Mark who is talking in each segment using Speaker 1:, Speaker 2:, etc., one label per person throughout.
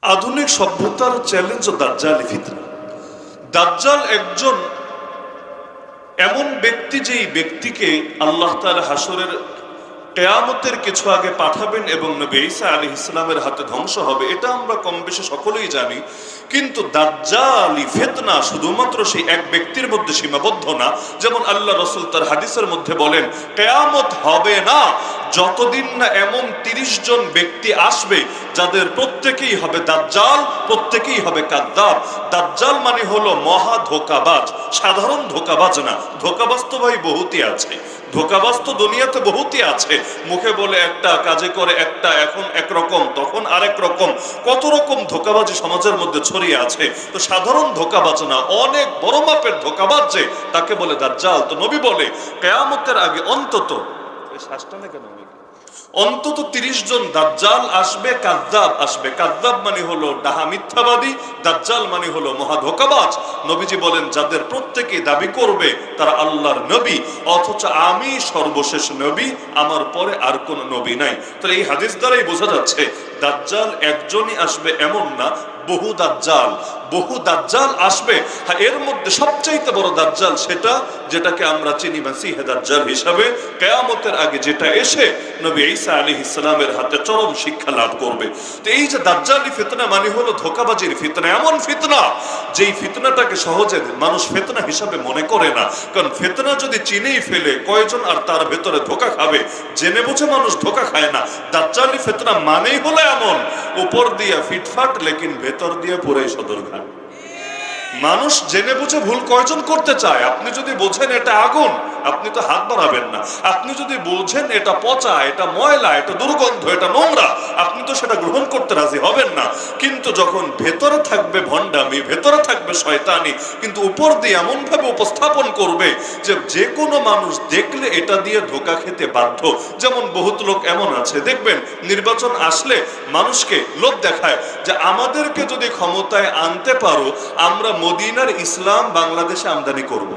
Speaker 1: আধুনিক সভ্যতার চ্যালেঞ্জ ও দাজ্জালি ফিতনা। দাজ্জাল একজন এমন ব্যক্তি, যেই ব্যক্তিকে আল্লাহ তাআলা হাসরের কিয়ামতের কিছু আগে পাঠাবেন এবং নবী ঈসা আলাইহিস সালামের হাতে ধ্বংস হবে, এটা আমরা কম বেশি সকলেই জানি। কিন্তু দাজ্জালি ফিতনা শুধুমাত্র সেই এক ব্যক্তির মধ্যে সীমাবদ্ধ না। যেমন আল্লাহ রাসূল তার হাদিসের মধ্যে বলেন, কিয়ামত হবে না যতদিন না এমন ৩০ জন ব্যক্তি আসবে যাদের প্রত্যেকেই হবে দাজ্জাল, প্রত্যেকেই হবে কাযযাব। দাজ্জাল মানে হলো মহা ধোঁকাবাজ, সাধারণ ধোঁকাবাজ না। ধোঁকাবাজ তো ভাই বহুতই আছে, ধোঁকাবাজ তো দুনিয়াতে বহুতই আছে। মুখে বলে একটা, কাজে করে একটা, এখন একরকম তখন আরেক রকম, কত রকম ধোঁকাবাজি সমাজের মধ্যে ছড়িয়ে আছে। তো সাধারণ ধোঁকাবাজ না, অনেক বড় মাপের ধোঁকাবাজ যে, তাকে বলে দাজ্জাল। তো নবী বলে কিয়ামতের আগে অন্তত অন্তত ৩০ জন দাজ্জাল আসবে, কাযযাব আসবে। কাযযাব মানে হলো ডাহা মিথ্যাবাদী, দাজ্জাল মানে হলো মহা ধোঁকাবাজ। নবীজি বলেন, যাদের প্রত্যেকেই দাবি করবে তারা আল্লাহর নবী, অথচ আমি সর্বশেষ নবী, আমার পরে আর কোন নবী নাই। তাহলে এই হাদিস দ্বারাই বোঝা যাচ্ছে দাজ্জাল একজনই আসবে এমন না, বহু দাজ্জাল, বহু দাজ্জাল আসবে। হ্যাঁ, এর মধ্যে সবচাইতে বড় দাজ্জাল সেটা যেটাকে আমরা চিনি মাসিহে দাজ্জাল হিসাবে, কিয়ামতের আগে যেটা এসে নবী ঈসা আলাইহিস সালামের হাতে চরম শিক্ষা লাভ করবে। তো এই যে দাজ্জালি ফিতনা মানে হলো ধোঁকাবাজির ফিতনা, এমন ফিতনা যেই ফিতনাটাকে সহজে মানুষ ফিতনা হিসাবে মনে করে না। কারণ ফিতনা যদি চিনেই ফেলে, কয়জন আর তার ভেতরে ধোঁকা খাবে? জেনে বুঝে মানুষ ধোঁকা খায় না। দাজ্জালি ফিতনা মানেই হলো এমন, উপর দিয়া ফিটফাট লেকিন ভেতর দিয়ে পুরাই সদরঘাট। মানুষ জেনে বুঝে ভুল কয়জন করতে চায়? আপনি যদি বোঝেন এটা আগুন, আপনি তো হাত বাড়াবেন না। আপনি যদি বোঝেন এটা পচা, এটা ময়লা, এটা দুর্গন্ধ, এটা নোংরা, আপনি তো সেটা গ্রহণ করতে রাজি হবেন না। কিন্তু যখন ভেতরে থাকবে ভণ্ডামি, ভেতরে থাকবে শয়তানি, কিন্তু উপর দিয়ে এমন ভাবে উপস্থাপন করবে যে যে কোনো মানুষ দেখলে এটা দিয়ে ধোঁকা খেতে বাধ্য। যেমন বহুত লোক এমন আছে, দেখবেন নির্বাচন আসলে মানুষকে লোভ দেখায় যে আমাদেরকে যদি ক্ষমতায় আনতে পারো, আমরা মদিনার ইসলাম বাংলাদেশে আমদানি করব।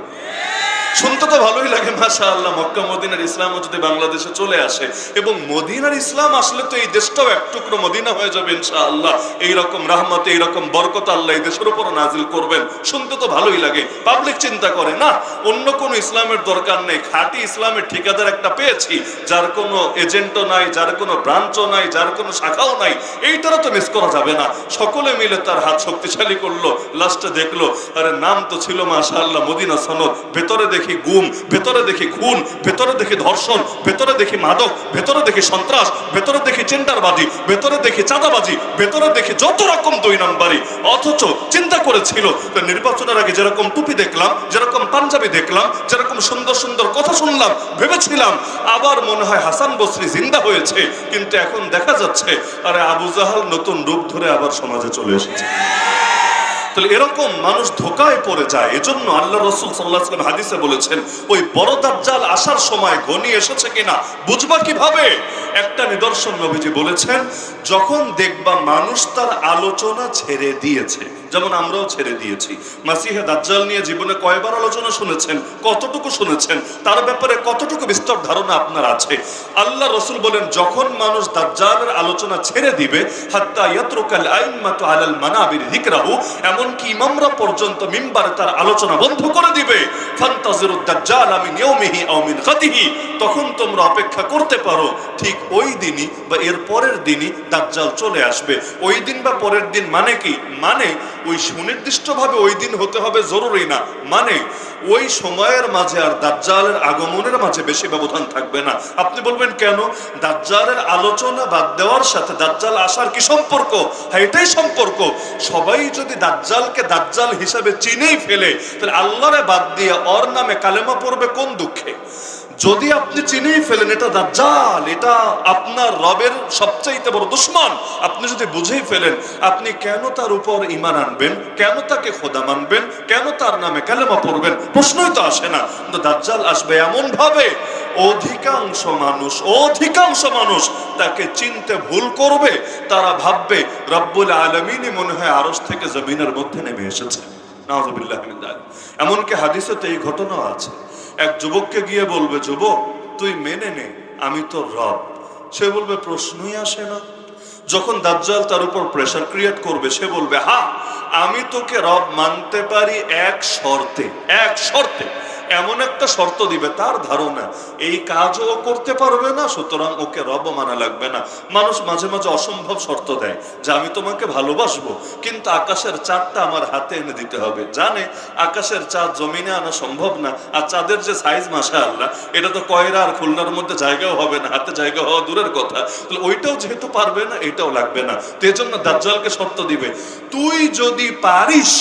Speaker 1: শুনতে তো ভালোই লাগে, মাশাআল্লাহ, মক্কা মদিনার ইসলামও যদি বাংলাদেশে চলে আসে, এবং মদিনার ইসলাম আসলে তো এই দেশটাও এক টুকরো মদিনা হয়ে যাবে ইনশাআল্লাহ। এইরকম রাহমত, এইরকম বরকত আল্লাহ এই দেশের উপর নাজিল করবেন। শুনতে তো ভালোই লাগে। পাবলিক চিন্তা করে না, অন্য কোনো ইসলামের দরকার নেই, খাঁটি ইসলামের ঠিকাদার একটা পেয়েছি, যার কোনো এজেন্টও নাই, যার কোনো ব্রাঞ্চও নাই, যার কোনো শাখাও নাই, এইটারও তো মিস করা যাবে না। সকলে মিলে তার হাত শক্তিশালী করলো, লাস্টে দেখলো আরে নাম তো ছিল মাশাআল্লাহ মদিনা সনদ, ভেতরে দেখি গুম, ভেতরে দেখি খুন, ভেতরে দেখি ধর্ষণ, ভেতরে দেখি মাদক, ভেতরে দেখি সন্ত্রাস, ভেতরে দেখি চেন্ডারবাজি, ভেতরে দেখি চাঁদাবাজি, ভেতরে দেখি যত রকম দুই নাম্বারি। অথচ চিন্তা করেছিল নির্বাচনের আগে যেরকম টুপি দেখলাম, যেরকম পাঞ্জাবি দেখলাম, যেরকম সুন্দর সুন্দর কথা শুনলাম, ভেবেছিলাম আবার মনে হয় হাসান বসরি জিন্দা হয়েছে, কিন্তু এখন দেখা যাচ্ছে আরে আবু জাহাল নতুন রূপ ধরে আবার সমাজে চলে এসেছে। তাহলে এরকম মানুষ ধোঁকায় পড়ে যায়। এজন্য আল্লাহ রাসূল সাল্লাল্লাহু আলাইহি ওয়াসাল্লাম হাদিসে বলেছেন, ওই বড় দাজ্জাল আসার সময় ঘনিয়ে এসেছে কিনা বুঝবা কিভাবে? একটা নিদর্শন নবীজি বলেছেন, যখন দেখবা মানুষ তার আলোচনা ছেড়ে দিয়েছে, যেমন আমরাও ছেড়ে দিয়েছি। মাসিহে দাজ্জাল নিয়ে জীবনে কয়বার আলোচনা শুনেছেন, কতটুকু শুনেছেন, তার ব্যাপারে কতটুকু বিস্তর ধারণা আপনার আছে? আল্লাহ রাসূল বলেন, যখন মানুষ দাজ্জালের আলোচনা ছেড়ে দিবে, হাত্তা ইয়াতরুকাল আইম্মাতু আলাল মানাবির যিকরাহু, এমনকি ইমামরা পর্যন্ত মিম্বারে তার আলোচনা বন্ধ করে দিবে, ফান্তাজিরুদ দাজ্জাল মিন ইয়াউমিহি আও মিন গাদিহি, তখন তোমরা অপেক্ষা করতে পারো ঠিক ওই দিনই বা এর পরের দিনই দাজ্জাল চলে আসবে। ওই দিন বা পরের দিন মানে কি? মানে ওই সুনির্দিষ্টভাবে ওই দিন হতে হবে জরুরি না, মানে ওই সময়ের মাঝে আর দাজ্জালের আগমনের মাঝে বেশি ব্যবধান থাকবে না। আপনি বলবেন কেন? দাজ্জালের আলোচনা বাদ দেওয়ার সাথে দাজ্জাল আসার কি সম্পর্ক? হ্যাঁ, এটাই সম্পর্ক। সবাই যদি দাজ্জালকে দাজ্জাল হিসাবে চিনেই ফেলে, তাহলে আল্লাহরে বাদ দিয়ে ওর নামে কালেমা পড়বে কোন দুঃখে? যদি আপনি চিনেই ফেলেন এটা দাজ্জাল, এটা আপনার রবের সবচাইতে বড় দুশমন, আপনি যদি বুঝেই ফেলেন, আপনি কেন তার উপর ঈমান আনবেন? কেন তাকে খোদা মানবেন? কেন তার নামে কালেমা পড়বেন? প্রশ্নই তো আসে না। কিন্তু দাজ্জাল আসবে এমন ভাবে অধিকাংশ মানুষ তাকে চিনতে ভুল করবে। তারা ভাববে রব্বুল আলামিনই মনে হয় আরশ থেকে জমিনের মধ্যে নেমে এসেছে। নাউযুবিল্লাহি মিন যালিক। এমনকি হাদিসে তো এই ঘটনা আছে, এক যুবককে গিয়ে বলবে, যুবক তুই মেনে নে আমি তোর রব। সে বলবে প্রশ্নই আসে না, যখন দাজ্জাল তার উপর প্রেসার ক্রিয়েট করবে, সে বলবে হ্যাঁ আমি তোকে রব মানতে পারি এক শর্তে, এক শর্তে। এমন একটা শর্ত দিবে, তার ধারণা এই কাজও করতে পারবে না, সুতরাং ওকে রব মানা লাগবে না। মানুষ মাঝে মাঝে অসম্ভব শর্ত দেয় যে আমি তোমাকে ভালোবাসবো, কিন্তু আকাশের চাঁদটা আমার হাতে এনে দিতে হবে। জানে আকাশের চাঁদ জমিনে আনা সম্ভব না, আর চাঁদের যে সাইজ মাশাআল্লাহ, এটা তো কয়রা আর খুলনার মধ্যে জায়গাও হবে না, হাতে জায়গা হওয়া দূরের কথা। তাহলে ওইটাও যেহেতু পারবে না, এটাও লাগবে না। তো এজন্য দাজ্জালকে শর্ত দিবে, তুই যদি পারিস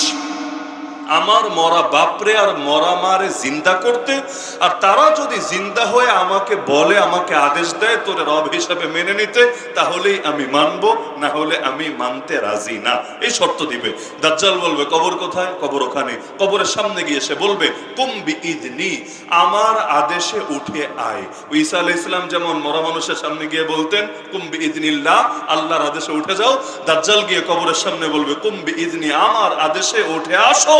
Speaker 1: আমার মরা বাপরে আর মরা মারে জিন্দা করতে, আর তারা যদি জিন্দা হয়ে আমাকে বলে, আমাকে আদেশ দেয় তোরে রব হিসাবে মেনে নিতে, তাহলেই আমি মানবো, না হলে আমি মানতে রাজি না। এই শর্ত দিবে। দাজ্জাল বলবে কবর কোথায়? কবর ওখানে। কবরের সামনে গিয়ে সে বলবে কুম বিইদনি, আমার আদেশে উঠে আয়। ঈসা আলাইহিস সালাম যেমন মরা মানুষের সামনে গিয়ে বলতেন কুম বিইদনিল্লাহ, আল্লাহর আদেশে উঠে যাও, দাজ্জাল গিয়ে কবরের সামনে বলবে কুম বিইদনি, আমার আদেশে উঠে আসো।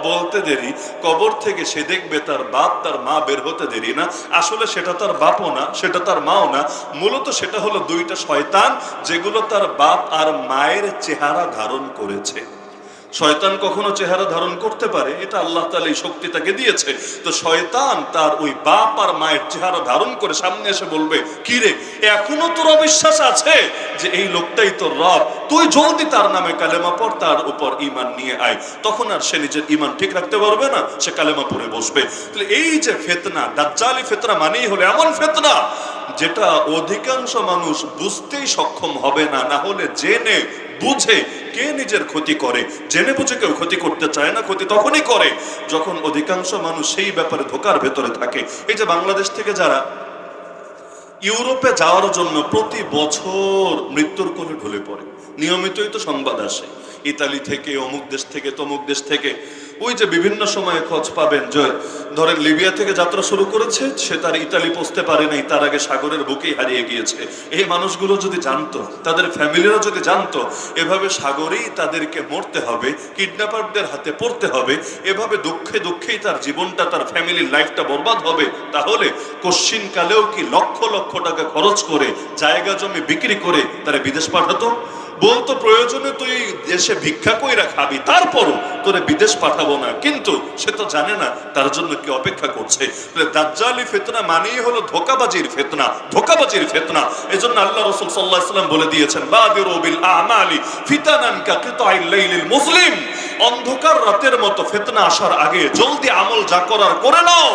Speaker 1: বলতে দেরি, কবর থেকে সে দেখবে তার বাপ তার মা বের হতে দেরি না। আসলে সেটা তার বাপও না, সেটা তার মাও না, মূলত সেটা হলো দুইটা শয়তান, যেগুলো তার বাপ আর মায়ের চেহারা ধারণ করেছে। শয়তান কখনো চেহারা ধারণ করতে পারে, এটা আল্লাহ তাআলা এই শক্তি তাকে দিয়েছে। তো শয়তান তার ওই বাপ আর মায়ের চেহারা ধারণ করে সামনে এসে বলবে কি রে, এখনো তোর অবিশ্বাস আছে যে এই লোকটাই তোর রব? তুই জলদি তার নামে কালেমা পড়, তার উপর ঈমান নিয়ে আয়। তখন আর সে নিজের ঈমান ঠিক রাখতে পারবে না, সে কালেমা পড়ে বসবে। তাহলে এই যে ফিতনা, দাজ্জালি ফিতনা মানেই হলো এমন ফিতনা যেটা অধিকাংশ মানুষ বুঝতেই সক্ষম হবে না, না হলে জেনে বুঝে কে নিজের ক্ষতি করে। জেনে বুঝে কেউ ক্ষতি করতে চায় না, ক্ষতি তখনই করে যখন অধিকাংশ মানুষ সেই ব্যাপারে ধোকার ভেতরে থাকে। এই যে বাংলাদেশ থেকে যারা ইউরোপে যাওয়ার জন্য প্রতি বছর মৃত্যুর কোলে ঢলে পড়ে, নিয়মিতই তো সংবাদ আসে ইতালি থেকে, অমুক দেশ থেকে, তমুক দেশ থেকে। ওই যে বিভিন্ন সময়ে খোঁজ পাবেন যে ধরেন লিবিয়া থেকে যাত্রা শুরু করেছে, সে তার ইতালি পৌঁছতে পারে নাই, তার আগে সাগরের বুকেই হারিয়ে গিয়েছে। এই মানুষগুলো যদি জানতো, তাদের ফ্যামিলিরা যদি জানতো এভাবে সাগরেই তাদেরকে মরতে হবে, কিডন্যাপারদের হাতে পড়তে হবে, এভাবে দুঃখে দুঃখেই তার জীবনটা, তার ফ্যামিলির লাইফটা বরবাদ হবে, তাহলে কোশ্চিন কালেও কি লক্ষ লক্ষ টাকা খরচ করে জায়গা জমি বিক্রি করে তারা বিদেশ পাঠাতো? বলতো প্রয়োজনে তুই দেশে ভিক্ষা কইরা খাবি, তারপরও তোরে বিদেশ পাঠাবো না। কিন্তু সে তো জানে না তার জন্য কি অপেক্ষা করছে। দাজ্জালি ফিতনা মানেই হলো ধোঁকাবাজির ফিতনা, ধোঁকাবাজির ফিতনা। এজন্য আল্লাহ রাসূল সাল্লাল্লাহু আলাইহি ওয়াসাল্লাম বলে দিয়েছেন বাদিরু বিল আমালি ফিতানান কা কিতাইল লাইলিল মুসলিম, অন্ধকার রাতের মতো ফিতনা আসার আগে জলদি আমল যা করার করে নাও।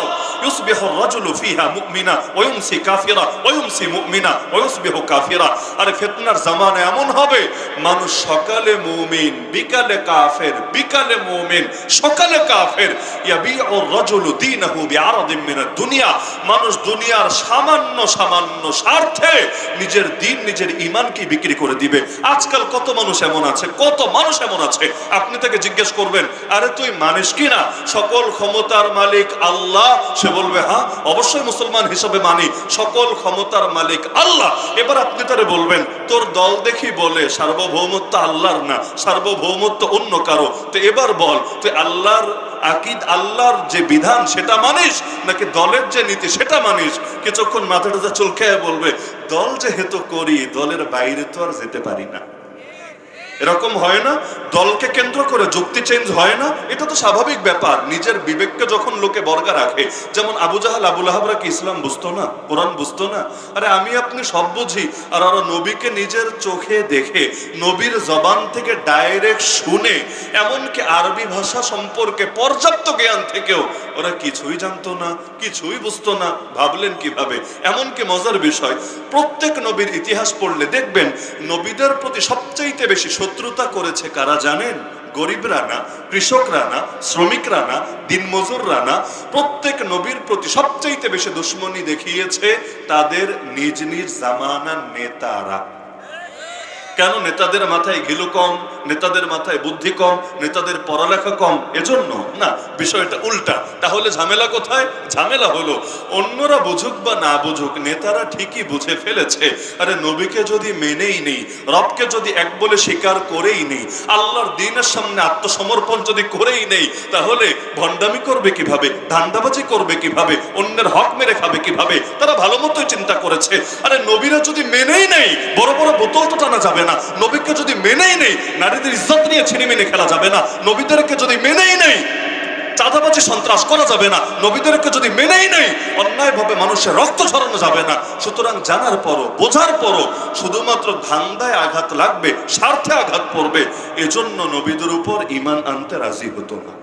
Speaker 1: ইউসবিহুর রাজুলু ফিহা মুমিনা ওয়া ইউমসি কাফিরা ওয়া ইউমসি মুমিনা ওয়া ইউসবিহু কাফিরা। আরে ফিতনার জামানা এমন হবে, মানুষ সকালে মুমিন, বিকালে কাফের, বিকালে মুমিন, সকালে কাফের। ইয়াবিউর রাজুলু দীনাহু বিআরাদিন মিনাদ দুনিয়া, মানুষ দুনিয়ার সামান্য সামান্য স্বার্থে নিজের দিন, নিজের ঈমানকে বিক্রি করে দিবে। আজকাল কত মানুষ এমন আছে, কত মানুষ এমন আছে, আপনি তাকে জিজ্ঞেস করবেন আরে তুই মানিস কি না সকল ক্ষমতার মালিক আল্লাহ? সে বলবে হ্যাঁ অবশ্যই মুসলমান হিসাবে মানি, সকল ক্ষমতার মালিক আল্লাহ। এবার আপনি তারে বলবেন তোর দল দেখি বলে সার্বভৌমত্ব আল্লাহর না, সার্বভৌমত্ব অন্য কারো। তো এবার বল তুই আল্লাহর আকিদ, আল্লাহর যে বিধান সেটা মানিস, নাকি দলের যে নীতি সেটা মানিস? কিছুক্ষণ মাথাটা চুলকে বলবে দল যেহেতু করি, দলের বাইরে তো আর যেতে পারি না। এরকম হয় না? দলকে কেন্দ্র করে যুক্তি চেঞ্জ হয় না? এটা তো স্বাভাবিক ব্যাপার। নিজের বিবেককে যখন লোকে বর্গা রাখে, যেমন আবু জাহাল আবু লাহাবরা কি ইসলাম বুঝতো না, কোরআন বুঝতো না? আরে আমি আপনি সব বুঝি, আর ওরা নবীকে নিজের চোখে দেখে, নবীর জবান থেকে ডাইরেক্ট শুনে, এমনকি আরবি ভাষা সম্পর্কে পর্যাপ্ত জ্ঞান থেকেও ওরা কিছুই জানতো না, কিছুই বুঝতো না। ভাবলেন কিভাবে? এমনকি মজার বিষয়, প্রত্যেক নবীর ইতিহাস পড়লে দেখবেন নবীদের প্রতি সবচাইতে বেশি শত্রুতা করেছে কারা জানেন? গরিবরা না, কৃষকরা না, শ্রমিকরা না, দিনমজুররা না। প্রত্যেক নবীর প্রতি সবচাইতে বেশি দুশ্মনী দেখিয়েছে তাদের নিজ নিজ জামানার নেতারা। কেন? নেতাদের মাথায় ঘিলু কম, নেতাদের মাথায় বুদ্ধি কম, নেতাদের পড়ালেখা কম, এজন্য না, বিষয়টা উল্টা। তাহলে ঝামেলা কোথায়? ঝামেলা হলো অন্যরা বুঝুক বা না বুঝুক, নেতারা ঠিকই বুঝে ফেলেছে। আরে নবীকে যদি মেনেই নেই, রবকে যদি এক বলে স্বীকার করেই নেই, আল্লাহর দ্বীনের সামনে আত্মসমর্পণ যদি করেই নেই, তাহলে ভণ্ডামি করবে কিভাবে, ধান্দাবাজি করবে কিভাবে, অন্যের হক মেরে খাবে কিভাবে? তারা ভালো মতোই চিন্তা করেছে। আরে নবীরা যদি মেনেই নেই, বড় বড় বোতল তো টানা যাবে না। নবীকে যদি মেনেই নেই, নারীদের ইজ্জত নিয়ে ছিনিমিনি খেলা যাবে না। নবীদেরকে যদি মেনেই নেই, চাঁদাবাজি সন্ত্রাস করা যাবে না। নবীদেরকে যদি মেনেই নেই, অন্যায়ভাবে মানুষের রক্ত ঝরানো যাবে না। সুতরাং জানার পরও, বোঝার পরও শুধুমাত্র ধান্দায় আঘাত লাগবে, স্বার্থে আঘাত পড়বে, এজন্য নবীদের উপর ঈমান আনতে রাজি হতো না।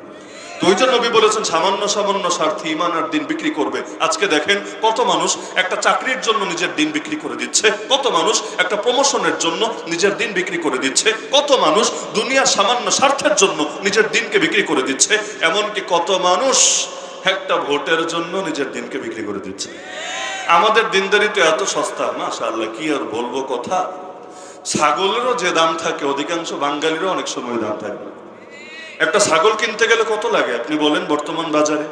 Speaker 1: তো ওই যে নবী বলেছেন সামান্য সামান্য স্বার্থে ঈমান আর দিন বিক্রি করবে। আজকে দেখেন কত মানুষ একটা চাকরির জন্য নিজের দিন বিক্রি করে দিচ্ছে, কত মানুষ একটা প্রমোশনের জন্য নিজের দিন বিক্রি করে দিচ্ছে, কত মানুষ দুনিয়ার সামান্য স্বার্থের জন্য নিজের দিনকে বিক্রি করে দিচ্ছে, এমনকি কত মানুষ একটা ভোটের জন্য নিজের দিনকে বিক্রি করে দিচ্ছে। আমাদের দিনদারি তো এত সস্তা, মাশাআল্লাহ, কি আর বলবো কথা। ছাগলেরও যে দাম থাকে, অধিকাংশ বাঙালিরও অনেক সময় দাম থাকে। একটা ছাগল কিনতে গেলে কত লাগে আপনি বলেন? বর্তমান বাজারে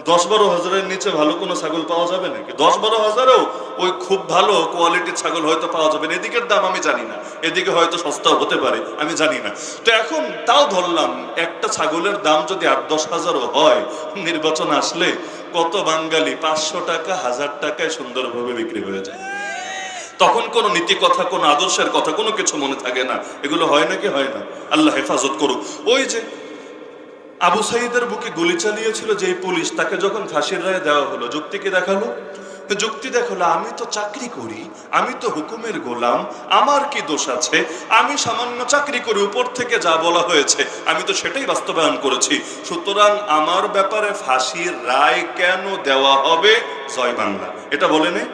Speaker 1: 10-12 হাজারের নিচে ভালো কোনো ছাগল পাওয়া যাবে নাকি? 10-12 হাজারেও ওই খুব ভালো কোয়ালিটির ছাগল হয়তো পাওয়া যাবে না। এদিকের দাম আমি জানি না, এদিকে হয়তো সস্তাও হতে পারে, আমি জানি না। তো এখন তাও ধরলাম একটা ছাগলের দাম যদি 8-10 হাজারও হয়, নির্বাচন আসলে কত বাঙালি 500 টাকা 1000 টাকায় সুন্দরভাবে বিক্রি হয়ে যায়। তখন কোনো নীতি কথা, কোনো আদর্শের কথা, কোনো কিছু মনে থাকে না। এগুলো হয় নাকি? হয় না? আল্লাহ হেফাজত করুক। ওই যে আবু সাইদের বুকে গুলি চালিয়েছিল যেই পুলিশ, তাকে যখন ফাঁসির রায় দেওয়া হলো, যুক্তি কি দেখালো? যুক্তি দেখালো, আমি তো চাকরি করি, আমি তো হুকুমের গোলাম, আমার কি দোষ আছে? আমি সামান্য চাকরি করি, উপর থেকে যা বলা হয়েছে আমি তো সেটাই বাস্তবায়ন করেছি। সুতরাং আমার ব্যাপারে ফাঁসির রায় কেন দেওয়া হবে? জয় বাংলা, এটা বলে নেই,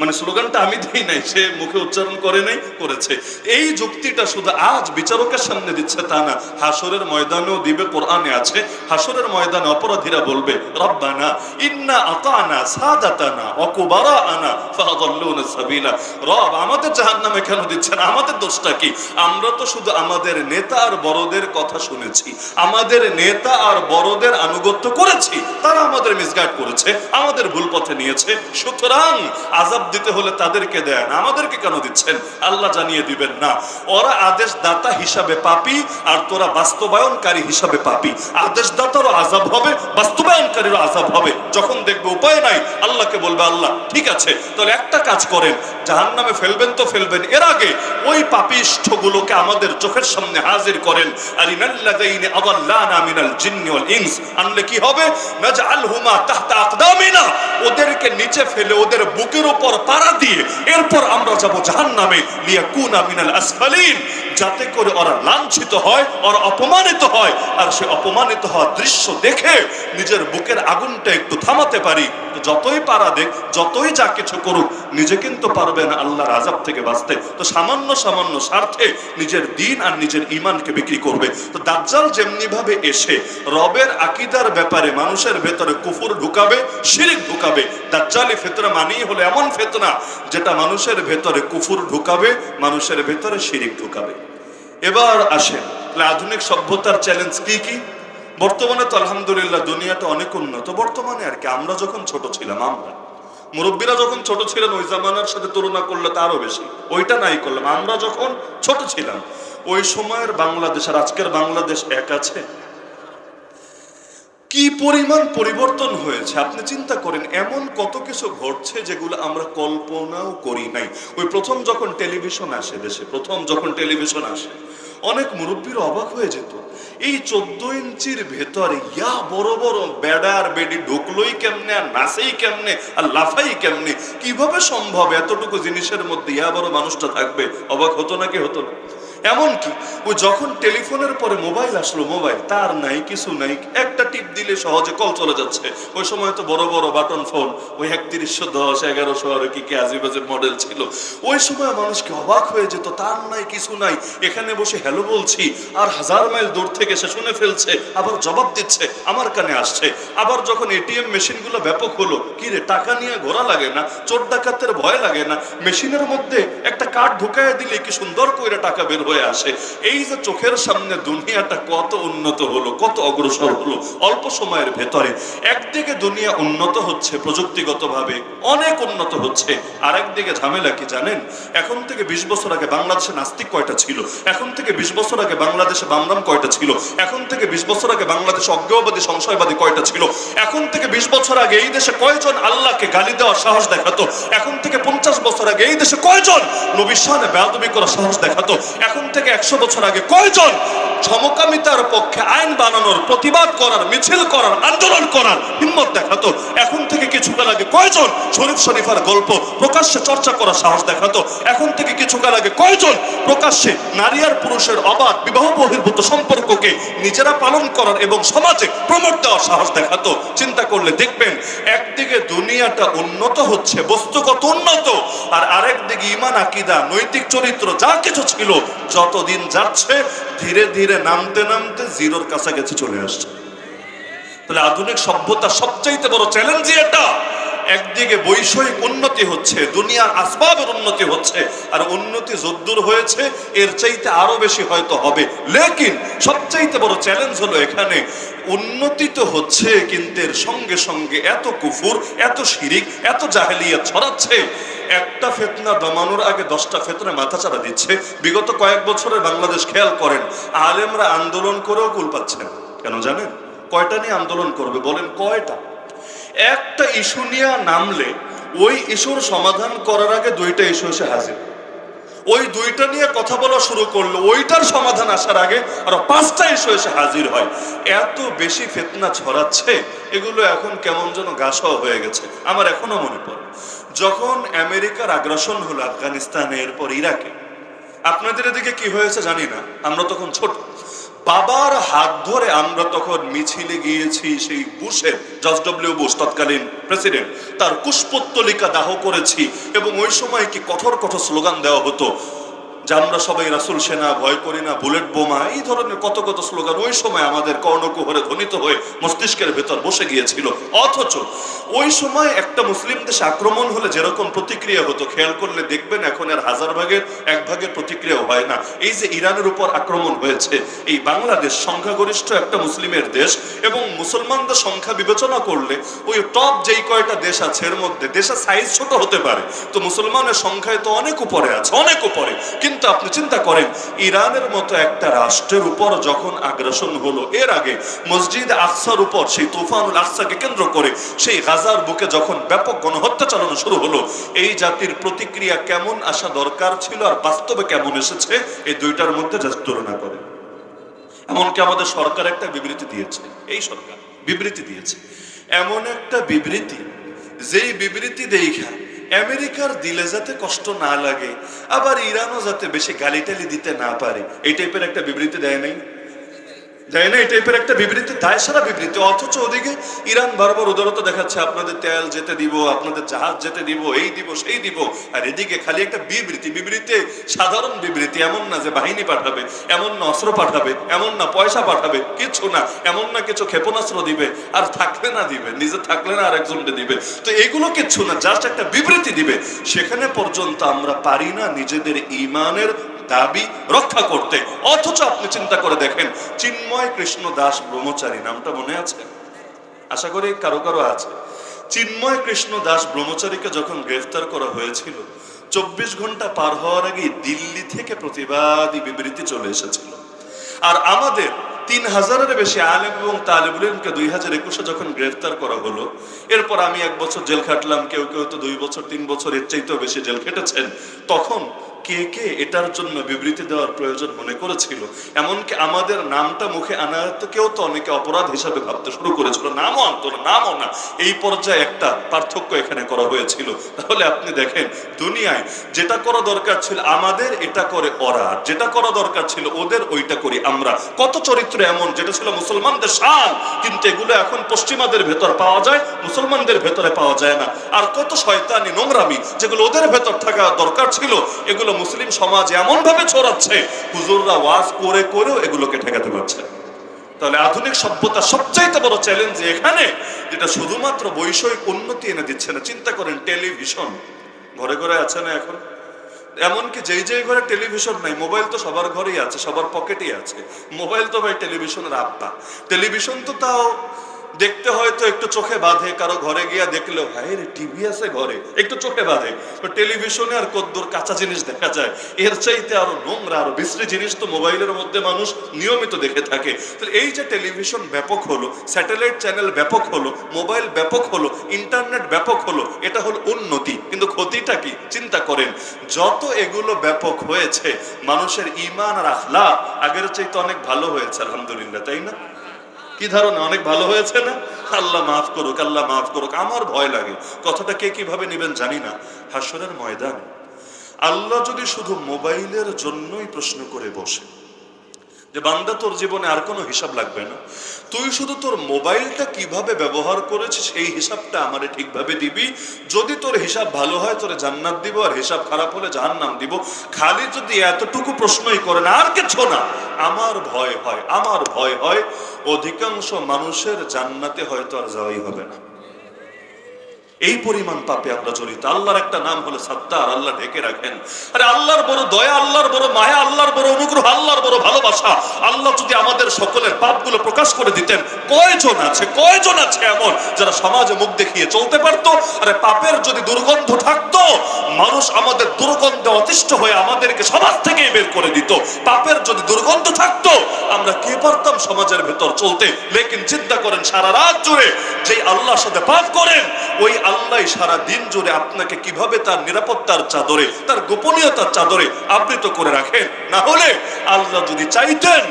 Speaker 1: মানে স্লোগানটা আমি দিই নাই, সে মুখে উচ্চারণ করে নাই, করেছে। এই যুক্তিটা শুধু আজ বিচারকের সামনে দিচ্ছে তা না, হাসরের ময়দানেও দিবে। কোরআনে আছে, হাসরের ময়দানে অপরাধীরা বলবে, রব্বানা ইন্না আতানা সাদাতানা ওয়া কুবারানা ফাআদাল্লুনা সাবিলা। রব, আমাদের জাহান্নামে কেন দিচ্ছেন? আমাদের দোষটা কি? আমরা তো শুধু আমাদের নেতা আর বড়দের কথা শুনেছি, আমাদের নেতা আর বড়দের আনুগত্য করেছি, তারা আমাদের মিসগাইড করেছে, আমাদের ভুল পথে নিয়েছে। সুতরাং আযাব দিতে হলে তাদেরকে দেন, আমাদেরকে কেন দিচ্ছেন? আল্লাহ জানিয়ে দিবেন, না, ওরা আদেশদাতা হিসাবে পাপী আর তোরা বাস্তবায়নকারী হিসাবে পাপী। আদেশদাতারও আযাব হবে, বাস্তবায়নকারীরও আযাব হবে। যখন দেখবে উপায় নাই, আল্লাহকে বলবে, আল্লাহ ঠিক আছে, তাহলে একটা কাজ করেন, জাহান্নামে ফেলবেন তো ফেলবেন, এর আগে ওই পাপিষ্ঠগুলোকে আমাদের চোখের সামনে হাজির করেন। আরিনাল্লাযীনা আযাল্লানা মিনাল জিন্নি ওয়াল ইনস, আনলে কি হবে? নাজআলহুমা তাহতা আকদামিনা, ওদেরকে নিচে ফেলে ওদের বুকের উপর পাড়া দিয়ে এরপর আমরা যাব জাহান্নামে, লিয়াকুনা মিনাল আসফালিন, যাতে করে ওরা লাঞ্ছিত হয়, ওরা অপমানিত হয়, আর সে অপমানিত হওয়ার দৃশ্য দেখে নিজের বুকের আগুনটা একটু থামাতে পারি। যতই পারা দেখ, যতই যা কিছু করুক, নিজে কিন্তু পারবে না আল্লাহর আযাব থেকে বাঁচতে। তো সামান্য সামান্য স্বার্থে নিজের দিন আর নিজের ঈমানকে বিক্রি করবে। তো দাজ্জাল যেমনি ভাবে এসে রবের আকীদার ব্যাপারে মানুষের ভেতরে কুফর ঢুকাবে, শিরক ঢুকাবে। দাজ্জালি ফিতনা মানেই হলো এমন ফিতনা যেটা মানুষের ভেতরে কুফর ঢুকাবে, মানুষের ভেতরে শিরক ঢুকাবে। এবার আসেন, আধুনিক সভ্যতার চ্যালেঞ্জ কি কি? বর্তমানে তো আলহামদুলিল্লাহ দুনিয়াটা অনেক উন্নত। বর্তমানে আর কি, আমরা যখন ছোট ছিলাম, আমরা মুরব্বীরা যখন ছোট ছিলেন, ওই জামানার সাথে তুলনা করলে তারও বেশি, ওইটা নাই করলাম। আমরা যখন ছোট ছিলাম, ওই সময়ের বাংলাদেশ আর আজকের বাংলাদেশ এক আছে? কি পরিমাণ পরিবর্তন হয়েছে আপনি চিন্তা করেন। এমন কত কিছু ঘটছে যেগুলো আমরা কল্পনাও করি নাই। ওই প্রথম যখন টেলিভিশন আসে দেশে, প্রথম যখন টেলিভিশন আসে, অনেক মুরব্বীর অবাক হয়ে যেত, এই 14 ইঞ্চির ভেতরে ইয়া বড় বড় বেড়া আর বেডি ঢুকলোই কেমনে, আর নাচেই কেমনে, আর লাফাই কেমনে, কিভাবে সম্ভব এতটুকু জিনিসের মধ্যে ইয়া বড় মানুষটা থাকবে? অবাক হতো নাকি হতো না? এমনকি ওই যখন টেলিফোনের পরে মোবাইল আসলো, মোবাইল তার নাই, কিছু নাই, একটা টিপ দিলে সহজে কল চলে যাচ্ছে। ওই সময় তো বড় বড় বাটন ফোন, ওই 3110 1100 আর কি কি আজিবাজের মডেল ছিল। ওই সময় মানুষকে অবাক হয়ে যেত, তার নাই, কিছু নাই, এখানে বসে হ্যালো বলছি আর 1000 মাইল দূর থেকে সে শুনে ফেলছে, আবার জবাব দিচ্ছে। আমার কানে আসছে। আবার যখন এটিএম মেশিনগুলো ব্যাপক হলো, কি রে টাকা নিয়ে ঘোরা লাগে না, চোর ডাকাতের ভয় লাগে না, মেশিনের মধ্যে একটা কার্ড ঢুকায় দিলে কি সুন্দর করে টাকা বের হয়ে আসে। এই যে চোখের সামনে দুনিয়াটা কত উন্নত হলো, কত অগ্রসর হলো অল্প সময়ের ভেতরে। একদিকে দুনিয়া উন্নত হচ্ছে প্রযুক্তিগতভাবে, অনেক উন্নত হচ্ছে, আর একদিকে ঝামেলা কি জানেন? এখন থেকে 20 বছর আগে বাংলাদেশে নাস্তিক কয়টা ছিল? এখন থেকে 20 বছর আগে বাংলাদেশে বামরাম কয়টা ছিল? এখন থেকে 20 বছর আগে বাংলাদেশে অজ্ঞেয়বাদী সংশয়বাদী কয়টা ছিল? এখন থেকে 20 বছর আগে এই দেশে কয়জন আল্লাহকে গালি দেওয়ার সাহস দেখাতো? এখন থেকে 50 বছর আগে এই দেশে কয়জন নবীর শানে বেয়াদবি করার সাহস দেখাতো? এখন থেকে 100 বছর আগে কয়জন সমকামিতার পক্ষে আইন বানানোর, প্রতিবাদ করার, মিছিল করার, আন্দোলন করার হিম্মত দেখাতো? এখন থেকে কিছুকাল আগে কয়জন শরীফ শরীফার গল্প প্রকাশ্যে চর্চা করার সাহস দেখাতো? এখন থেকে কিছুকাল আগে কয়জন প্রকাশ্যে নারী আর পুরুষের অবাধ বিবাহ বহির্ভূত সম্পর্ককে নিজেরা পালন করার এবং সমাজে প্রমোট দেওয়ার সাহস দেখাতো? চিন্তা করলে দেখবেন একদিকে দুনিয়াটা উন্নত হচ্ছে, বস্তুগত উন্নত, আর আরেকদিকে ঈমান, আকীদা, নৈতিক চরিত্র যা কিছু ছিল যতদিন যাচ্ছে ধীরে ধীরে নামতে নামতে জিরোর কাছাকাছি চলে আসছে। তাহলে আধুনিক সভ্যতার সবচাইতে বড় চ্যালেঞ্জই এটা। একদিকে বৈষয়িক উন্নতি হচ্ছে, দুনিয়ার আসবাবের উন্নতি হচ্ছে, আর উন্নতি যদ্দূর হয়েছে এর চাইতে আরো বেশি হয়তো হবে। লেকিন সবচাইতে বড় চ্যালেঞ্জ হলো এখানে উন্নতি তো হচ্ছে, কিন্তু এর সঙ্গে সঙ্গে এত কুফুর, এত শিরিক, এত জাহেলিয়াত ছড়াচ্ছে। একটা ফিতনা দমানোর আগে 10টা ফিতনা মাথাচাড়া দিচ্ছে। বিগত কয়েক বছরের বাংলাদেশ খেয়াল করেন, আলেমরা আন্দোলন করেও কুল পাচ্ছেন। কেন জানেন? কয়টা নিয়ে আন্দোলন করবে বলেন? কয়টা? একটা ইস্যু নিয়ে নামলে ওই ইস্যুর সমাধান করার আগে 2টা ইস্যু এসে হাজির। ওই 2টা নিয়ে কথা বলা শুরু করলো, ওইটার সমাধান আসার আগে আরো 5টা ইস্যু এসে হাজির হয়। এত বেশি ফিতনা ছড়াচ্ছে, এগুলো এখন কেমন যেন গাছাও হয়ে গেছে। আমার এখনো মনে পড়ে যখন আমেরিকার আগ্রাসন হলো আফগানিস্তানে, এরপর ইরাকে। আপনাদের এদিকে কি হয়েছে জানি না, আমরা তখন ছোট। বাবার হাত ধরে আমরা তখন মিছিলে গিয়েছি সেই বুশের, জর্জ ডব্লিউ বুশ তৎকালীন প্রেসিডেন্ট, তার কুশপুত্তলিকা দাহ করেছি। এবং ওই সময় কি কঠোর কঠোর স্লোগান দেওয়া হতো যে আমরা সবাই রাসূল সেনা, ভয় করি না, বুলেট বোমা, এই ধরনের কত কত স্লোগান ওই সময় আমাদের কর্ণকুহরে ধ্বনিত হয়ে মস্তিষ্কের ভেতর বসে গিয়েছিল। অথচ ওই সময় একটা মুসলিম দেশে আক্রমণ হলে যেরকম প্রতিক্রিয়া হতো, খেয়াল করলে দেখবেন এখন আর 1000 ভাগের 1 ভাগের প্রতিক্রিয়া হয় না। এই যে ইরানের উপর আক্রমণ হয়েছে, এই বাংলাদেশ সংখ্যাগরিষ্ঠ একটা মুসলিমের দেশ, এবং মুসলমানদের সংখ্যা বিবেচনা করলে ওই টপ যেই কয়টা দেশ আছে এর মধ্যে দেশের সাইজ ছোট হতে পারে, তো মুসলমানের সংখ্যায় তো অনেক উপরে আছে, অনেক উপরে। কিন্তু আপনি চিন্তা করেন ইরানের মতো একটা রাষ্ট্রের উপর যখন আগ্রাসন হলো, এর আগে মসজিদ আকসার উপর সেই তুফানুল আকসাকে কেন্দ্র করে সেই গাজার বুকে যখন ব্যাপক গণহত্যা চালানো শুরু হলো, এই জাতির প্রতিক্রিয়া কেমন আসা দরকার ছিল আর বাস্তবে কেমন এসেছে, এই 2টার মধ্যে জাস্ট তুলনা করে। এমনকি আমাদের সরকার একটা বিবৃতি দিয়েছে, এই সরকার বিবৃতি দিয়েছে, এমন একটা বিবৃতি যেই বিবৃতি দেখা আমেরিকার দিলে যাতে কষ্ট না লাগে, আবার ইরানও যাতে বেশি গালিটালি দিতে না পারে, এই টাইপের একটা বিবৃতি দেয় নাই, দেয় না? এই টাইপের একটা বিবৃতি, দায় সারা বিবৃতি। অথচ ওদিকে ইরান বারবার উদারতা দেখাচ্ছে, আপনাদের তেল যেতে দিব, আপনাদের জাহাজ যেতে দিব, এই দিব সেই দিব, আর এদিকে খালি একটা বিবৃতি। বিবৃতি সাধারণ বিবৃতি, এমন না যে বাহিনী পাঠাবে, এমন না অস্ত্র পাঠাবে, এমন না পয়সা পাঠাবে, কিছু না, এমন না কিছু ক্ষেপণাস্ত্র দিবে, আর থাকলে না দিবে, নিজে থাকলে না আরেকজনকে দিবে, তো এগুলো কিচ্ছু না, জাস্ট একটা বিবৃতি দিবে। সেখানে পর্যন্ত আমরা পারি না নিজেদের ঈমানের দাবি রক্ষা করতে। অথচ আপনি চিন্তা করে দেখেন, চিন্ময় কৃষ্ণ দাস ব্রহ্মচারী, নামটা মনে আছে? আশা করি কারো কারো আছে। চিন্ময় কৃষ্ণ দাস ব্রহ্মচারীকে যখন গ্রেফতার করা হয়েছিল, 24 ঘন্টা পার হওয়ার আগে দিল্লি থেকে প্রতিবাদী বিবৃতি চলে এসেছিল। আর আমাদের 3000-এর বেশি আলেম এবং তালেবুল ইলমকে 2021-এ যখন গ্রেফতার করা হলো, এরপর আমি 1 বছর জেল খাটলাম, কেউ কেউ তো 2 বছর 3 বছর, এর চাইতেও বেশি জেল খেটেছেন। তখন কে কে এটার জন্য বিবৃতি দেওয়ার প্রয়োজন মনে করেছিল? এমনকি আমাদের নামটা মুখে আনার তো কেউ তো অনেকে অপরাধ হিসাবে ভাবতে শুরু করেছিল, নামও আনতো না, নামও না। এই পর্যায়ে একটা পার্থক্য এখানে করা হয়েছিল। তাহলে আপনি দেখেন, দুনিয়ায় যেটা করা দরকার ছিল আমাদের, এটা করে ওরা, যেটা করা দরকার ছিল ওদের, ওইটা করি আমরা। কত চরিত্র এমন যেটা ছিল মুসলমানদের শান, কিন্তু এগুলো এখন পশ্চিমাদের ভেতর পাওয়া যায়, মুসলমানদের ভেতরে পাওয়া যায় না। আর কত শয়তানি নোংরামি যেগুলো ওদের ভেতর থাকা দরকার ছিল, এগুলো মুসলিম সমাজ এমন ভাবে ছড়াচ্ছে, হুজুররা ওয়াজ করে করেও এগুলোকে ঠেকাতে পারছে। তাহলে আধুনিক সভ্যতা সবচাইতে বড় চ্যালেঞ্জ এখানে, যেটা শুধুমাত্র বৈষয়িক উন্নতি এনে দিচ্ছে না। চিন্তা করেন, টেলিভিশন ঘরে ঘরে আছে না এখন? এমনকি যেই যেই ঘরে টেলিভিশন নাই, মোবাইল তো সবার ঘরেই আছে, সবার পকেটেই আছে মোবাইল। তো ভাই টেলিভিশনের আব্বা। টেলিভিশন তো তাও দেখতে হয়তো একটু চোখে বাঁধে, কারো ঘরে গিয়া দেখলেও হায় রে টিভি আছে ঘরে, একটু চোখে বাঁধে। তো টেলিভিশনে আর কদ্দুর কাঁচা জিনিস দেখা যায়, এর চাইতে আরো নোংরা আরো বিশ্রী জিনিস তো মোবাইলের মধ্যে মানুষ নিয়মিত দেখে থাকে। তাহলে এই যে টেলিভিশন ব্যাপক হলো, স্যাটেলাইট চ্যানেল ব্যাপক হলো, মোবাইল ব্যাপক হলো, ইন্টারনেট ব্যাপক হলো, এটা হলো উন্নতি। কিন্তু ক্ষতিটা কি চিন্তা করেন, যত এগুলো ব্যাপক হয়েছে মানুষের ঈমান আর আখলাক আগের চাইতে অনেক ভালো হয়েছে আলহামদুলিল্লাহ, তাই না? কি ধারণা, অনেক ভালো হয়েছে না? আল্লাহ মাফ করুক, আল্লাহ মাফ করুক। আমার ভয় লাগে, কথাটা কে কিভাবে নেবেন জানি না। হাসরের ময়দান আল্লাহ যদি শুধু মোবাইলের জন্যই প্রশ্ন করে বসে যে বান্দা তোর জীবনে আর কোনো হিসাব লাগবে না, তুই শুধু তোর মোবাইলটা কিভাবে ব্যবহার করেছিস এই হিসাবটা আমারে ঠিকভাবে দিবি। যদি তোর হিসাব ভালো হয় তোরে জান্নাত দিব, আর হিসাব খারাপ হলে জাহান্নাম দিব। খালি যদি এতটুকু প্রশ্নই করেন আর কিছু না, আমার ভয় হয় অধিকাংশ মানুষের জান্নাতে হয়তো আর যাওয়াই হবে না। এই পরিমাণ পাপে আমরা জড়িত। আল্লাহর একটা নাম হলো সাত্তার, আল্লাহ ঢেকে রাখেন। আরে আল্লাহর বড় দয়া, আল্লাহর বড় মায়া, আল্লাহর বড় অনুগ্রহ, আল্লাহর বড় ভালোবাসা। আল্লাহ যদি আমাদের সকলের পাপগুলো প্রকাশ করে দিতেন, কয়জন আছে এমন যারা সমাজে মুখ দেখিয়ে চলতে পারতো? আরে পাপের যদি দুর্গন্ধ থাকতো, মানুষ আমাদের দুর্গন্ধে অতিষ্ঠ হয়ে আমাদেরকে সমাজ থেকে বের করে দিত। পাপের যদি দুর্গন্ধ থাকতো, আমরা কে পারতাম সমাজের ভেতর চলতে? লেকিন চিন্তা করেন, সারা রাত জুড়ে যেই আল্লাহর সাথে পাপ করেন, ওই আল্লাহ সারা দিন জুড়ে আপনাকে কিভাবে তার নিরাপত্তার চাদরে, তার গোপনীয়তার চাদরে আবৃত করে রাখেন। না হলে আল্লাহ যদি চাইতেন,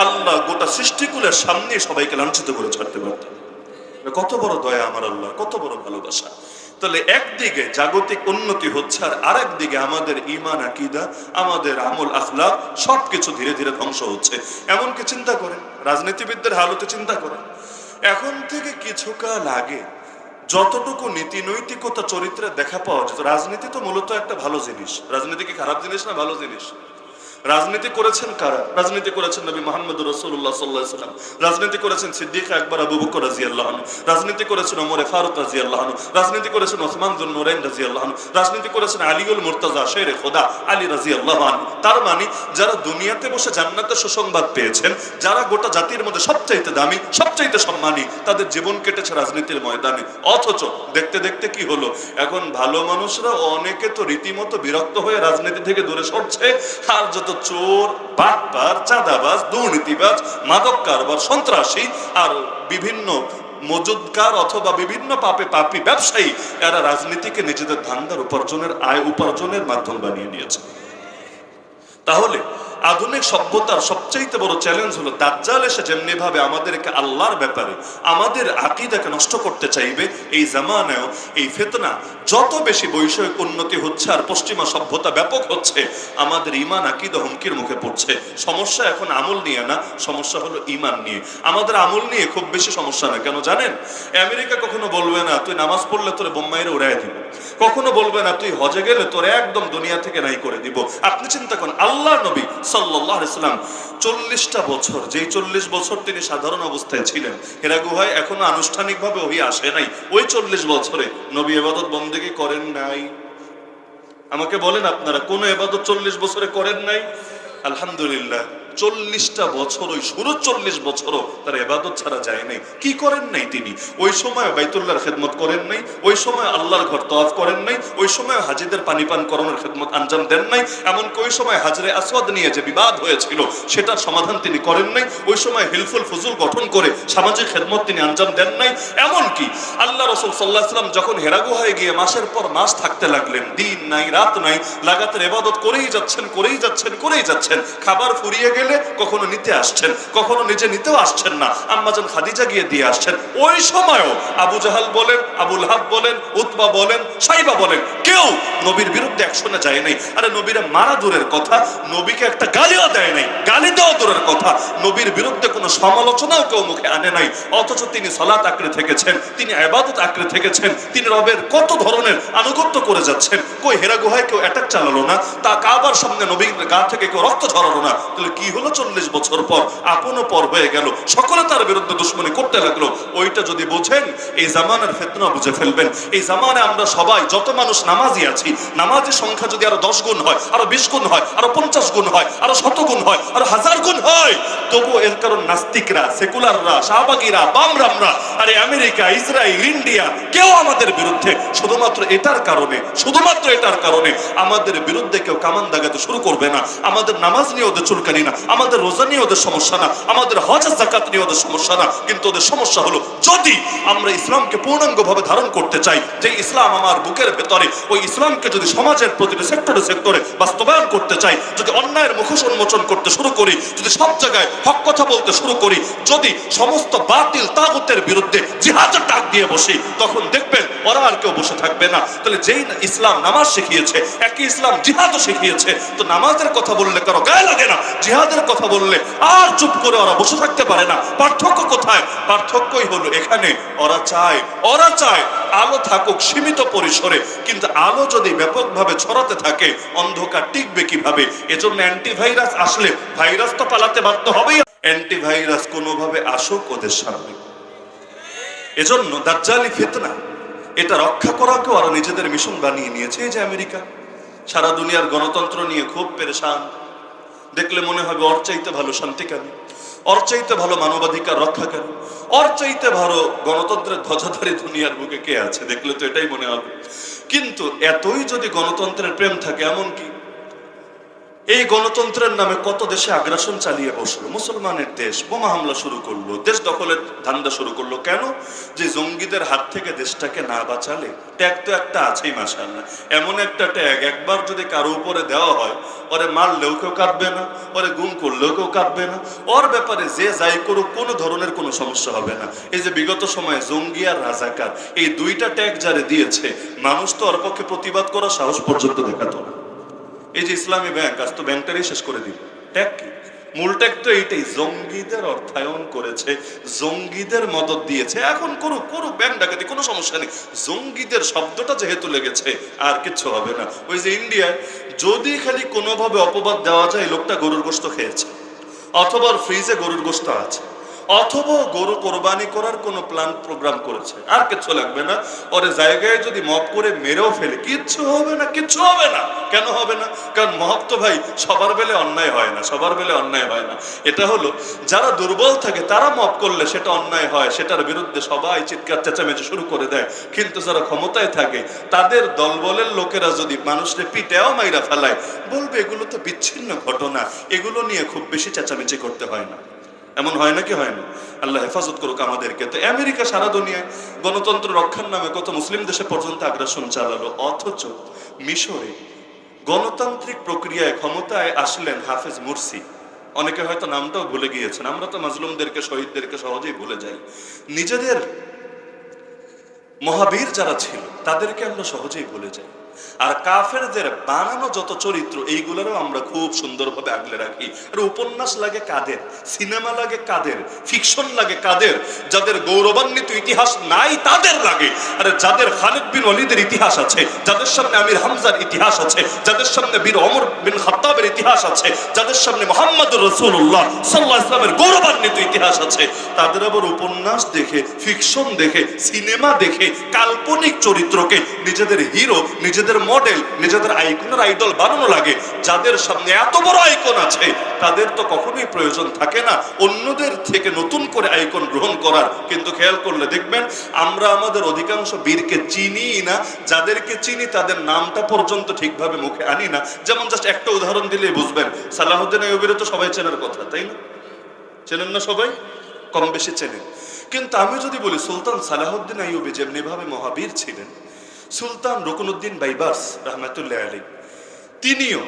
Speaker 1: আল্লাহ গোটা সৃষ্টিকুলের সামনে সবাইকে লাঞ্ছিত করে ছাড়তে পারতেন। কত বড় দয়া আমার আল্লাহ, কত বড় ভালোবাসা। তাহলে একদিকে জাগতিক উন্নতি হচ্ছে, আর আরেক দিকে আমাদের ঈমান আকীদা, আমাদের আমল আখলাক সবকিছু ধীরে ধীরে ধ্বংস হচ্ছে। এমনকি চিন্তা করেন, রাজনীতিবিদদের হালতে চিন্তা করেন। এখন থেকে কিছুকাল আগে যতটুকু নীতি নৈতিকতা চরিত্রে দেখা পাওয়া যেত, রাজনীতি তো মূলত একটা ভালো জিনিস। রাজনীতি কি খারাপ জিনিস না ভালো জিনিস? রাজনীতি করেছেন কারা? রাজনীতি করেছেন নবী মুহাম্মদ রাসূলুল্লাহ সাল্লাল্লাহু আলাইহি ওয়াসাল্লাম, রাজনীতি করেছেন সিদ্দিক আকবর আবু বকর রাদিয়াল্লাহু আনহু, রাজনীতি করেছেন ওমর ফারুক রাদিয়াল্লাহু আনহু, রাজনীতি করেছেন ওসমান যুন নুরাইন রাদিয়াল্লাহু আনহু, রাজনীতি করেছেন আলীউল মুর্তাজা শেরে খোদা আলী রাদিয়াল্লাহু আনহু। তার মানে যারা দুনিয়াতে বসে জান্নাতের সুসংবাদ পেয়েছেন, যারা গোটা জাতির মধ্যে সবচাইতে দামি, সবচাইতে সম্মানী, তাদের জীবন কেটেছে রাজনীতির ময়দানে। অথচ দেখতে দেখতে কি হলো, এখন ভালো মানুষরা অনেকে তো রীতিমতো বিরক্ত হয়ে রাজনীতি থেকে দূরে সরছে। আর যত চোর, বাটপার, চাঁদাবাজ, দুর্নীতিবাজ, মাদক কারবার, সন্ত্রাসী আর বিভিন্ন মজুদকার অথবা বিভিন্ন পাপী ব্যবসায়ী, এরা রাজনীতিকে নিজেদের ধান্দার উপার্জনের, আয় উপার্জনের মাধ্যম বানিয়ে নিয়েছে। তাহলে আধুনিক সভ্যতার সবচাইতে বড় চ্যালেঞ্জ হলো দাজ্জাল এসে যেমনি ভাবে আমাদেরকে আল্লাহর ব্যাপারে আমাদের আকীদাকে নষ্ট করতে চাইবে, এই জামানায়ও এই ফিতনা যত বেশি বৈষয়িক উন্নতি হচ্ছে আর পশ্চিমা সভ্যতা ব্যাপক হচ্ছে, আমাদের ঈমান আকীদা হুমকির মুখে পড়ছে। সমস্যা এখন আমল নিয়ে না, সমস্যা হলো ঈমান নিয়ে। আমাদের আমল নিয়ে খুব বেশি সমস্যা না। কেন জানেন? আমেরিকা কখনো বলবে না তুই নামাজ পড়লে তোরে বোম্বাইরে উড়াই দিব, কখনো বলবে না তুই হজে গেলে তোরে একদম দুনিয়া থেকে নাই করে দিব। আপনি চিন্তা করেন, আল্লাহ নবী সাল্লাল্লাহু আলাইহি সাল্লাম 40টা বছর, যেই 40 বছর তিনি সাধারণ অবস্থায় ছিলেন, হেরা গুহায় এখনো আনুষ্ঠানিকভাবে ওহী আসে নাই, ওই 40 বছরে নবী ইবাদত বন্দেগী করেন নাই? আমাকে বলেন আপনারা কোন ইবাদত 40 বছরে করেন নাই? আলহামদুলিল্লাহ 40টা বছর, ওই শুরু 40 বছরও তার ইবাদত ছাড়া যায় নাই। কি করেন নাই তিনি? ওই সময় বাইতুল্লাহর খেদমত করেন নাই, ওই সময় আল্লাহর ঘর তওয়াফ করেন নাই, ওই সময় হাজীদের পানি পান করানোর খেদমত আঞ্জাম দেন নাই, এমনকি ওই সময় হাজরে আসওয়াদ নিয়ে যে বিবাদ হয়েছিল সেটার সমাধান তিনি করেন নাই, ওই সময় হিলফুল ফুজুল গঠন করে সামাজিক খেদমত তিনি আঞ্জাম দেন নাই। এমনকি আল্লাহ রাসূল সাল্লাল্লাহু আলাইহি ওয়াসাল্লাম যখন হেরা গুহায় গিয়ে মাসের পর মাস থাকতে লাগলেন, দিন নাই রাত নাই, লাগাতার ইবাদত করেই যাচ্ছেন। খাবার ফুরিয়ে গেলে কখনো নিতে আসছেন, কখনো নিজে নিতেও আসছেন না, আম্মাজান খাদিজা গিয়ে দিয়ে আসছেন। ওই সময়ও আবু জাহাল বলেন, আবু লাহাব বলেন, উতবা বলেন, সাইবা বলেন, কেউ নবীর বিরুদ্ধে অ্যাকশনে যায় নাই। আরে নবীরা মারা দূরের কথা, নবীকে একটা গালিও দেয় নাই, গালি দেওয়া দূরের কথা, নবীর বিরুদ্ধে কোনো সমালোচনাও কেউ মুখে আনে নাই। অথচ তিনি সালাত আঁকড়ে থেকেছেন, তিনি ইবাদত আঁকড়ে থেকেছেন, তিনি রবের কত ধরনের আনুগত্য করে যাচ্ছেন। কই হেরা গুহায় কেউ অ্যাটাক চালালো না, তা কাবার সামনে নবীর গা থেকে কেউ রক্ত ঝরালো না। তাহলে কি হলো 40 বছর পর আপনও পর হয়ে গেল, সকলে তার বিরুদ্ধে দুশ্মনী করতে লাগলো। ওইটা যদি বোঝেন এই জামানার ফিতনা বুঝে ফেলবেন। এই জামানে আমরা সবাই যত মানুষ নামাজি আছি, নামাজের সংখ্যা যদি আরো 10 গুণ হয়, আরো 20 গুণ হয়, আরো 50 গুণ হয়, আরো 100 গুণ হয়, আরো 1000 গুণ হয়, তবু এর কারণ নাস্তিকরা, সেকুলাররা, শাহবাগীরা, বামরামরা, আরে আমেরিকা, ইসরায়েল, ইন্ডিয়া, কেউ আমাদের বিরুদ্ধে শুধুমাত্র এটার কারণে আমাদের বিরুদ্ধে কেউ কামান দাগাতে শুরু করবে না। আমাদের নামাজ নিয়ে ওদের চুলকানি না, আমাদের রোজা নিয়ে ওদের সমস্যা না, আমাদের হজ যাকাত নিয়ে ওদের সমস্যা না। কিন্তু ওদের সমস্যা হলো যদি আমরা ইসলামকে পূর্ণাঙ্গভাবে ধারণ করতে চাই, যে ইসলাম আমার বুকের ভেতরে, ওই ইসলামকে যদি সমাজের প্রতিটি সেক্টরে বাস্তবায়ন করতে চাই, যদি অন্যায়ের মুখোশ উন্মোচন করতে শুরু করি, যদি সব জায়গায় হক কথা বলতে শুরু করি, যদি সমস্ত বাতিল তাগুতের বিরুদ্ধে জিহাদের ডাক দিয়ে বসি, তখন দেখবেন ওরা আর কেউ বসে থাকবে না। তাহলে যেই ইসলাম নামাজ শিখিয়েছে, একই ইসলাম জিহাদও শিখিয়েছে, তো নামাজের কথা বললে কারো গায়ে লাগে না, জিহাদের কথা বললে আর চুপ করে ওরা বসে থাকতে পারে না। পার্থক্য কোথায়? পার্থক্যই হলো এখানে, ওরা চায় আলো থাকুক সীমিত পরিসরে, কিন্তু আলো যদি ব্যাপকভাবে ছড়াতে থাকে অন্ধকার টিকবে কিভাবে? এজন্য অ্যান্টিভাইরাস আসলে ভাইরাস তো পালাতে বাধ্য হবেই, অ্যান্টিভাইরাস কোনোভাবে আসুক ওদের সামনে। এজন্য দাজ্জালি ফিতনা এটা রক্ষা করাকে ওরা নিজেদের মিশন বানিয়ে নিয়েছে। এই যে আমেরিকা সারা দুনিয়ার গণতন্ত্র নিয়ে খুব পেরেশান, দেখলে মনে হবে ওর চাইতে ভালো শান্তিকামী, ওর চাইতে ভালো মানবাধিকার রক্ষাকারী, ওর চাইতে ভালো গণতন্ত্রের ধ্বজাধারী দুনিয়ার বুকে কে আছে? দেখলে তো এটাই মনে হবে। কিন্তু এতই যদি গণতন্ত্রের প্রেম থাকে, এমন কি এই গণতন্ত্রের নামে কত দেশে আগ্রাসন চালিয়ে বসলো, মুসলমানের দেশ বোমা হামলা শুরু করলো, দেশ দখলের ধান্দা শুরু করলো। কেন? যে জঙ্গিদের হাত থেকে দেশটাকে না বাঁচালে। ট্যাগ তো একটা আছেই মাশাআল্লাহ, এমন একটা ট্যাগ একবার যদি কারো উপরে দেওয়া হয়, ওরে মারলেও কেউ কাঁদবে না, ওরে গুম করলেও কেউ কাঁদবে না, ওর ব্যাপারে যে যাই করুক কোনো ধরনের কোনো সমস্যা হবে না। এই যে বিগত সময়ে জঙ্গি আর রাজাকার, এই দুইটা ট্যাগ যারে দিয়েছে, মানুষ তো ওর পক্ষে প্রতিবাদ করার সাহস পর্যন্ত দেখাতো না। এই যে ইসলামী ব্যাংক, আজ তো ব্যাংকটারই শেষ করে দিল। ট্যাগ কি? মূল ট্যাগ তো এইটাই, জঙ্গিদের অর্থায়ন করেছে, জঙ্গিদের মদত দিয়েছে, এখন করুক ব্যাংক ডাকাতি, কোনো সমস্যা নেই। জঙ্গিদের শব্দটা যেহেতু লেগেছে আর কিচ্ছু হবে না। ওই যে ইন্ডিয়ায় যদি খালি কোনোভাবে অপবাদ দেওয়া যায় লোকটা গরুর গোশত খেয়েছে, অথবা ফ্রিজে গরুর গোশত আছে, অথবা গরু কোরবানি করার কোনো প্ল্যান প্রোগ্রাম করেছে, আর কিচ্ছু লাগবে না। ওরে জায়গায় যদি মপ করে মেরেও ফেলে কিচ্ছু হবে না। কেন হবে না? কারণ মপ তো ভাই সবার বেলে অন্যায় হয় না, এটা হলো যারা দুর্বল থাকে তারা মপ করলে সেটা অন্যায় হয়, সেটার বিরুদ্ধে সবাই চিৎকার চেঁচামেচি শুরু করে দেয়। কিন্তু যারা ক্ষমতায় থাকে তাদের দলবলের লোকেরা যদি মানুষকে পিটাও মাইরা ফেলায়, বলবে এগুলো তো বিচ্ছিন্ন ঘটনা, এগুলো নিয়ে খুব বেশি চেঁচামেচি করতে হয় না। এমন হয় নাকি? হয় না? আল্লাহ হেফাজত করুক আমাদেরকে। তো আমেরিকা সারা দুনিয়ায় গণতন্ত্র রক্ষার নামে কত মুসলিম দেশে পর্যন্ত আগ্রাসন চালালো, অথচ মিশরে গণতান্ত্রিক প্রক্রিয়ায় ক্ষমতায় আসলেন হাফেজ মুরসি। অনেকে হয়তো নামটাও ভুলে গিয়েছেন, আমরা তো মাজলুমদেরকে, শহীদদেরকে সহজেই ভুলে যাই। নিজেদের মহাবীর যারা ছিল তাদেরকে আমরা সহজেই ভুলে যাই। আর কাফেরদের বানানো যত চরিত্র এইগুলোরও আমরা খুব সুন্দরভাবে আগলে রাখি। আর উপন্যাস লাগে কাদের, সিনেমা লাগে কাদের, ফিকশন লাগে কাদের, যাদের গৌরবান্বিত ইতিহাস নাই তাদের লাগে। আরে যাদের খালিদ বিন ওয়ালিদের ইতিহাস আছে, যাদের সামনে আমির হামজার ইতিহাস আছে, যাদের সামনে বীর ওমর বিন খাত্তাবের ইতিহাস আছে, যাদের সামনে মুহাম্মদুর রাসূলুল্লাহ সাল্লাল্লাহু আলাইহি ওয়াসাল্লামের গৌরবান্বিত ইতিহাস আছে, তাদের আবার উপন্যাস দেখে, ফিকশন দেখে, সিনেমা দেখে কাল্পনিক চরিত্রকে নিজেদের হিরো, নিজেদের মডেল, নিজেদের আইকনের আইডল বানানো লাগে। যাদের সামনে এত বড় আইকন আছে তাদের তো কখনোই প্রয়োজন থাকে না অন্যদের থেকে নতুন করে আইকন গ্রহণ করার। কিন্তু খেয়াল করলে দেখবেন আমরা আমাদের অধিকাংশ বীরকে চিনি না, যাদেরকে চিনি তাদের নামটা পর্যন্ত ঠিকভাবে মুখে আনি না। যেমন জাস্ট একটা উদাহরণ দিলেই বুঝবেন, সালাহুদ্দিন আইয়ুবীর তো সবাই চেনার কথা, তাই না? চেনেন না? সবাই কম বেশি চেনেন। কিন্তু আমি যদি বলি সুলতান সালাহুদ্দিন আইয়ুবী যেমনি ভাবে মহাবীর ছিলেন, সুলতান রুকনুদ্দিন বাইবার্স রহমাতুল্লাহ আলাইহি তিনিও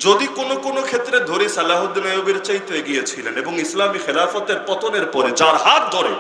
Speaker 1: যদি কোনো কোনো ক্ষেত্রে ধরি সালাহুদ্দিন আইয়ুবীর চাইতে এগিয়েছিলেন এবং ইসলামী খেলাফতের পতনের পরে যার হাত ধরে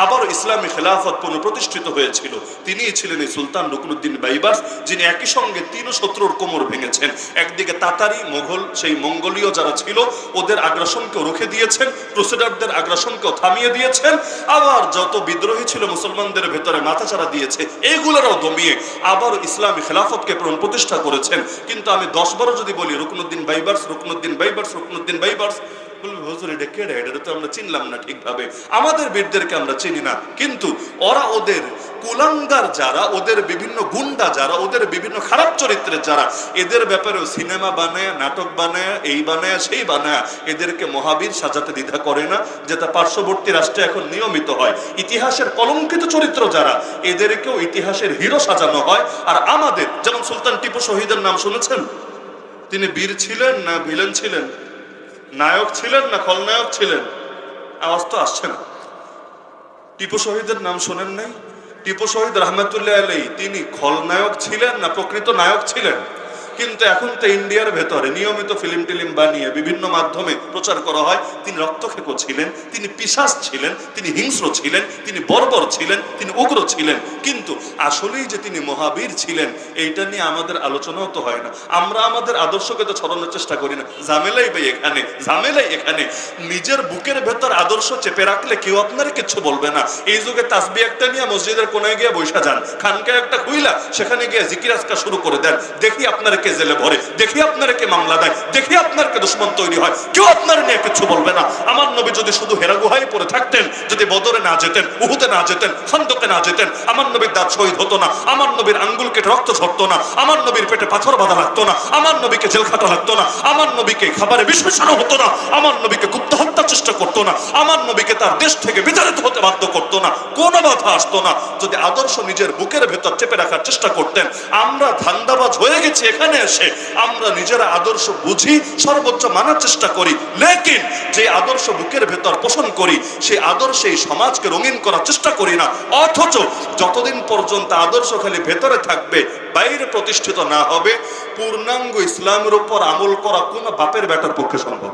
Speaker 1: আবার ইসলামী খেলাফত পুনঃপ্রতিষ্ঠিত হয়েছিল তিনিই ছিলেন এই সুলতান রুকনুদ্দিন বাইবার্স, যিনি একই সঙ্গে তিন শত্রুর কোমর ভেঙেছেন। একদিকে তাতারি মোগল, সেই মঙ্গোলীয় যারা ছিল ওদের আগ্রাসনকেও রুখে দিয়েছেন, ক্রুসেডারদের আগ্রাসনকেও থামিয়ে দিয়েছেন, আবার যত বিদ্রোহী ছিল মুসলমানদের ভেতরে মাথাচাড়া দিয়েছে এগুলোরও দমিয়ে আবার ইসলামী খেলাফতকে পুনঃপ্রতিষ্ঠা করেছেন। কিন্তু আমি 10-12 যদি বলি Ruknuddin Bieber's, Ruknuddin Bieber's, Ruknuddin Bieber's, বলবে হুজুর এটা কেডা, এটা তো আমরা চিনলাম না ঠিকভাবে, আমাদের বীরদেরকে আমরা চিনি না। কিন্তু ওরা ওদের কুলাঙ্গার যারা, ওদের বিভিন্ন গুন্ডা যারা, ওদের বিভিন্ন খারাপ চরিত্রের যারা, এদের ব্যাপারেও সিনেমা বানায়, নাটক বানায়, এই বানায় সেই বানায় এদেরকে মহাবীর সাজাতে দ্বিধা করে না, যেটা পার্শ্ববর্তী রাষ্ট্রে এখন নিয়মিত হয়। ইতিহাসের কলঙ্কিত চরিত্র যারা, এদেরকেও ইতিহাসের হিরো সাজানো হয়। আর আমাদের যেমন সুলতান টিপু শহীদের নাম শুনেছেন? তিনি বীর ছিলেন না ভিলেন ছিলেন? নায়ক ছিলেন না খলনায়ক ছিলেন? আওয়াজ তো আসছে না। টিপু শহীদের নাম শোনেন নাই? টিপু শহীদ রহমতুল্লাহ আলাইহি তিনি খলনায়ক ছিলেন না প্রকৃত নায়ক ছিলেন? কিন্তু এখন তো ইন্ডিয়ার ভেতরে নিয়মিত ফিল্ম টিলিম বানিয়ে বিভিন্ন মাধ্যমে প্রচার করা হয় তিনি রক্তক্ষেকো ছিলেন, তিনি পিশাচ ছিলেন, তিনি হিংস্র ছিলেন, তিনি বর্বর ছিলেন, তিনি উগ্র ছিলেন। কিন্তু আসলেই যে তিনি মহাবীর ছিলেন এইটা নিয়ে আমাদের আলোচনাও তো হয় না। আমরা আমাদের আদর্শকে তো ছড়ানোর চেষ্টা করি না। ঝামেলাই ভাই এখানে, ঝামেলাই এখানে। নিজের বুকের ভেতর আদর্শ চেপে রাখলে কেউ আপনার কিচ্ছু বলবে না। এই যুগে তাসবিহ একটা নিয়ে মসজিদের কোনায় গিয়ে বৈশা যান, খানকা একটা খুইলা সেখানে গিয়ে জিকির আজকার শুরু করে দেন, দেখি আপনার কে জেলে ভরে, দেখি আপনার কে মামলা দেয়, দেখি আপনার কে দুশ্মন তৈরি হয়, কেউ আপনার নিয়ে কিছু বলবে না। আমার নবী যদি শুধু হেরা গুহায় পড়ে থাকতেন, যদি বদরে না যেতেন, উহুদে না যেতেন, খন্দকে না যেতেন, আমার নবীর দাঁত শহীদ হতো না, আমার নবীর আঙ্গুল কেটে রক্ত ঝরতো না, আমার নবীর পেটে পাথর বাঁধা লাগতো না, আমার নবীকে জেল খাটা লাগতো না, আমার নবীকে খাবারে বিষ মেশানো হতো না, আমার নবীকে গুপ্ত হত্যার চেষ্টা করতো না, আমার নবীকে তার দেশ থেকে বিতাড়িত হতে বাধ্য করতো না, কোনো বাধা আসতো না। যদি আদর্শ নিজের বুকের ভেতর চেপে রাখার চেষ্টা করতেন। আমরা ধান্দাবাজ হয়ে গেছি এখানে এসে, আমরা নিজেরা আদর্শ বুঝি, সর্বোচ্চ মানার চেষ্টা করি, লেকিন যে আদর্শ বুকের ভেতর পোষণ করি সেই আদর্শে এই সমাজকে রঙিন করার চেষ্টা করি না। অথচ যতদিন পর্যন্ত আদর্শ খালি ভেতরে থাকবে, বাইরে প্রতিষ্ঠিত না হবে, পূর্ণাঙ্গ ইসলামের উপর আমল করা কোন বাপের বেটার পক্ষে সম্ভব।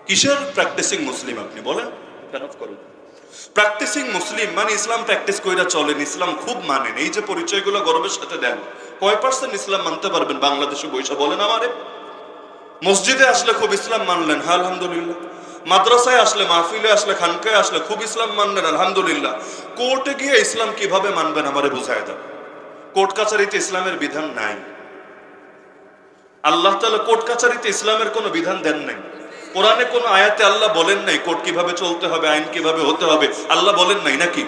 Speaker 1: কিসের প্র্যাকটিসিং মুসলিম আপনি বলেন? প্র্যাকটিসিং মুসলিম মানে ইসলাম প্র্যাকটিস কইরা চলেন, ইসলাম খুব মানেন, এই যে পরিচয়গুলো গর্বের সাথে দেন, কয় পার্সেন্ট ইসলাম মানতে পারবেন বাংলাদেশে বৈশা বলেন আমারে? মসজিদে আসলে খুব ইসলাম মানলেন, হ্যাঁ আলহামদুলিল্লাহ। মাদ্রাসায় আসলে, মাহফিলে আসলে, খানকায় আসলে খুব ইসলাম মানলেন, আলহামদুলিল্লাহ। কোর্টে গিয়ে ইসলাম কিভাবে মানবেন আমারে বুঝায় দেন। কোর্ট কাছারিতে ইসলামের বিধান নাই। আল্লাহ তাআলা কোর্ট কাছারিতে ইসলামের কোনো বিধান দেন নাই। কোরআনে কোন আয়াতে আল্লাহ বলেন নাই কোর্ট কিভাবে চলতে হবে, আইন কিভাবে হতে হবে, আল্লাহ বলেন নাই নাকি?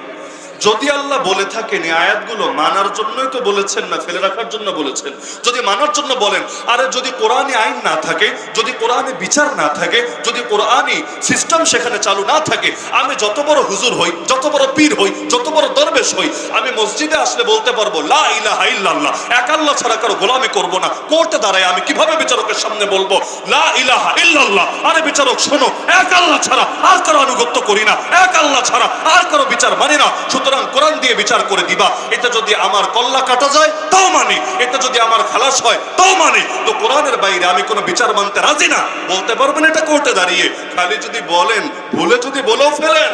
Speaker 1: যদি আল্লাহ বলে থাকেন এই আয়াতগুলো মানার জন্যই তো বলেছেন, না ফেলে রাখার জন্য বলেছেন? যদি মানার জন্য বলেন, আরে যদি কোরআনে আইন না থাকে, যদি কোরআনে বিচার না থাকে, যদি কোরআনই সিস্টেম সেখানে চালু না থাকে, আমি যত বড় হুজুর হই, যত বড় পীর হই, যত বড় দরবেশ হই, আমি মসজিদে আসলে বলতে পারবো লা ইলাহা ইল্লাল্লাহ, এক আল্লাহ ছাড়া কারো গোলামি করব না। কোর্টে দাঁড়ায় আমি কিভাবে বিচারকের সামনে বলবো লা ইলাহা ইল্লাল্লাহ? আরে বিচারক শোনো, এক আল্লাহ ছাড়া আর কারো আনুগত্য করি না, এক আল্লাহ ছাড়া আর কারো বিচার মানি না, সুতরাং কোরআন দিয়ে বিচার করে দিবা। এটা যদি আমার কল্লা কাটা যায় তাও মানি, এটা যদি আমার খালাস হয় তাও মানি, তো কোরআনের বাইরে আমি কোনো বিচার মানতে রাজি না। বলতে পারবেন এটা কোর্টে দাঁড়িয়ে? খালি যদি বলেন, ভুলে যদি বলেও ফেলেন,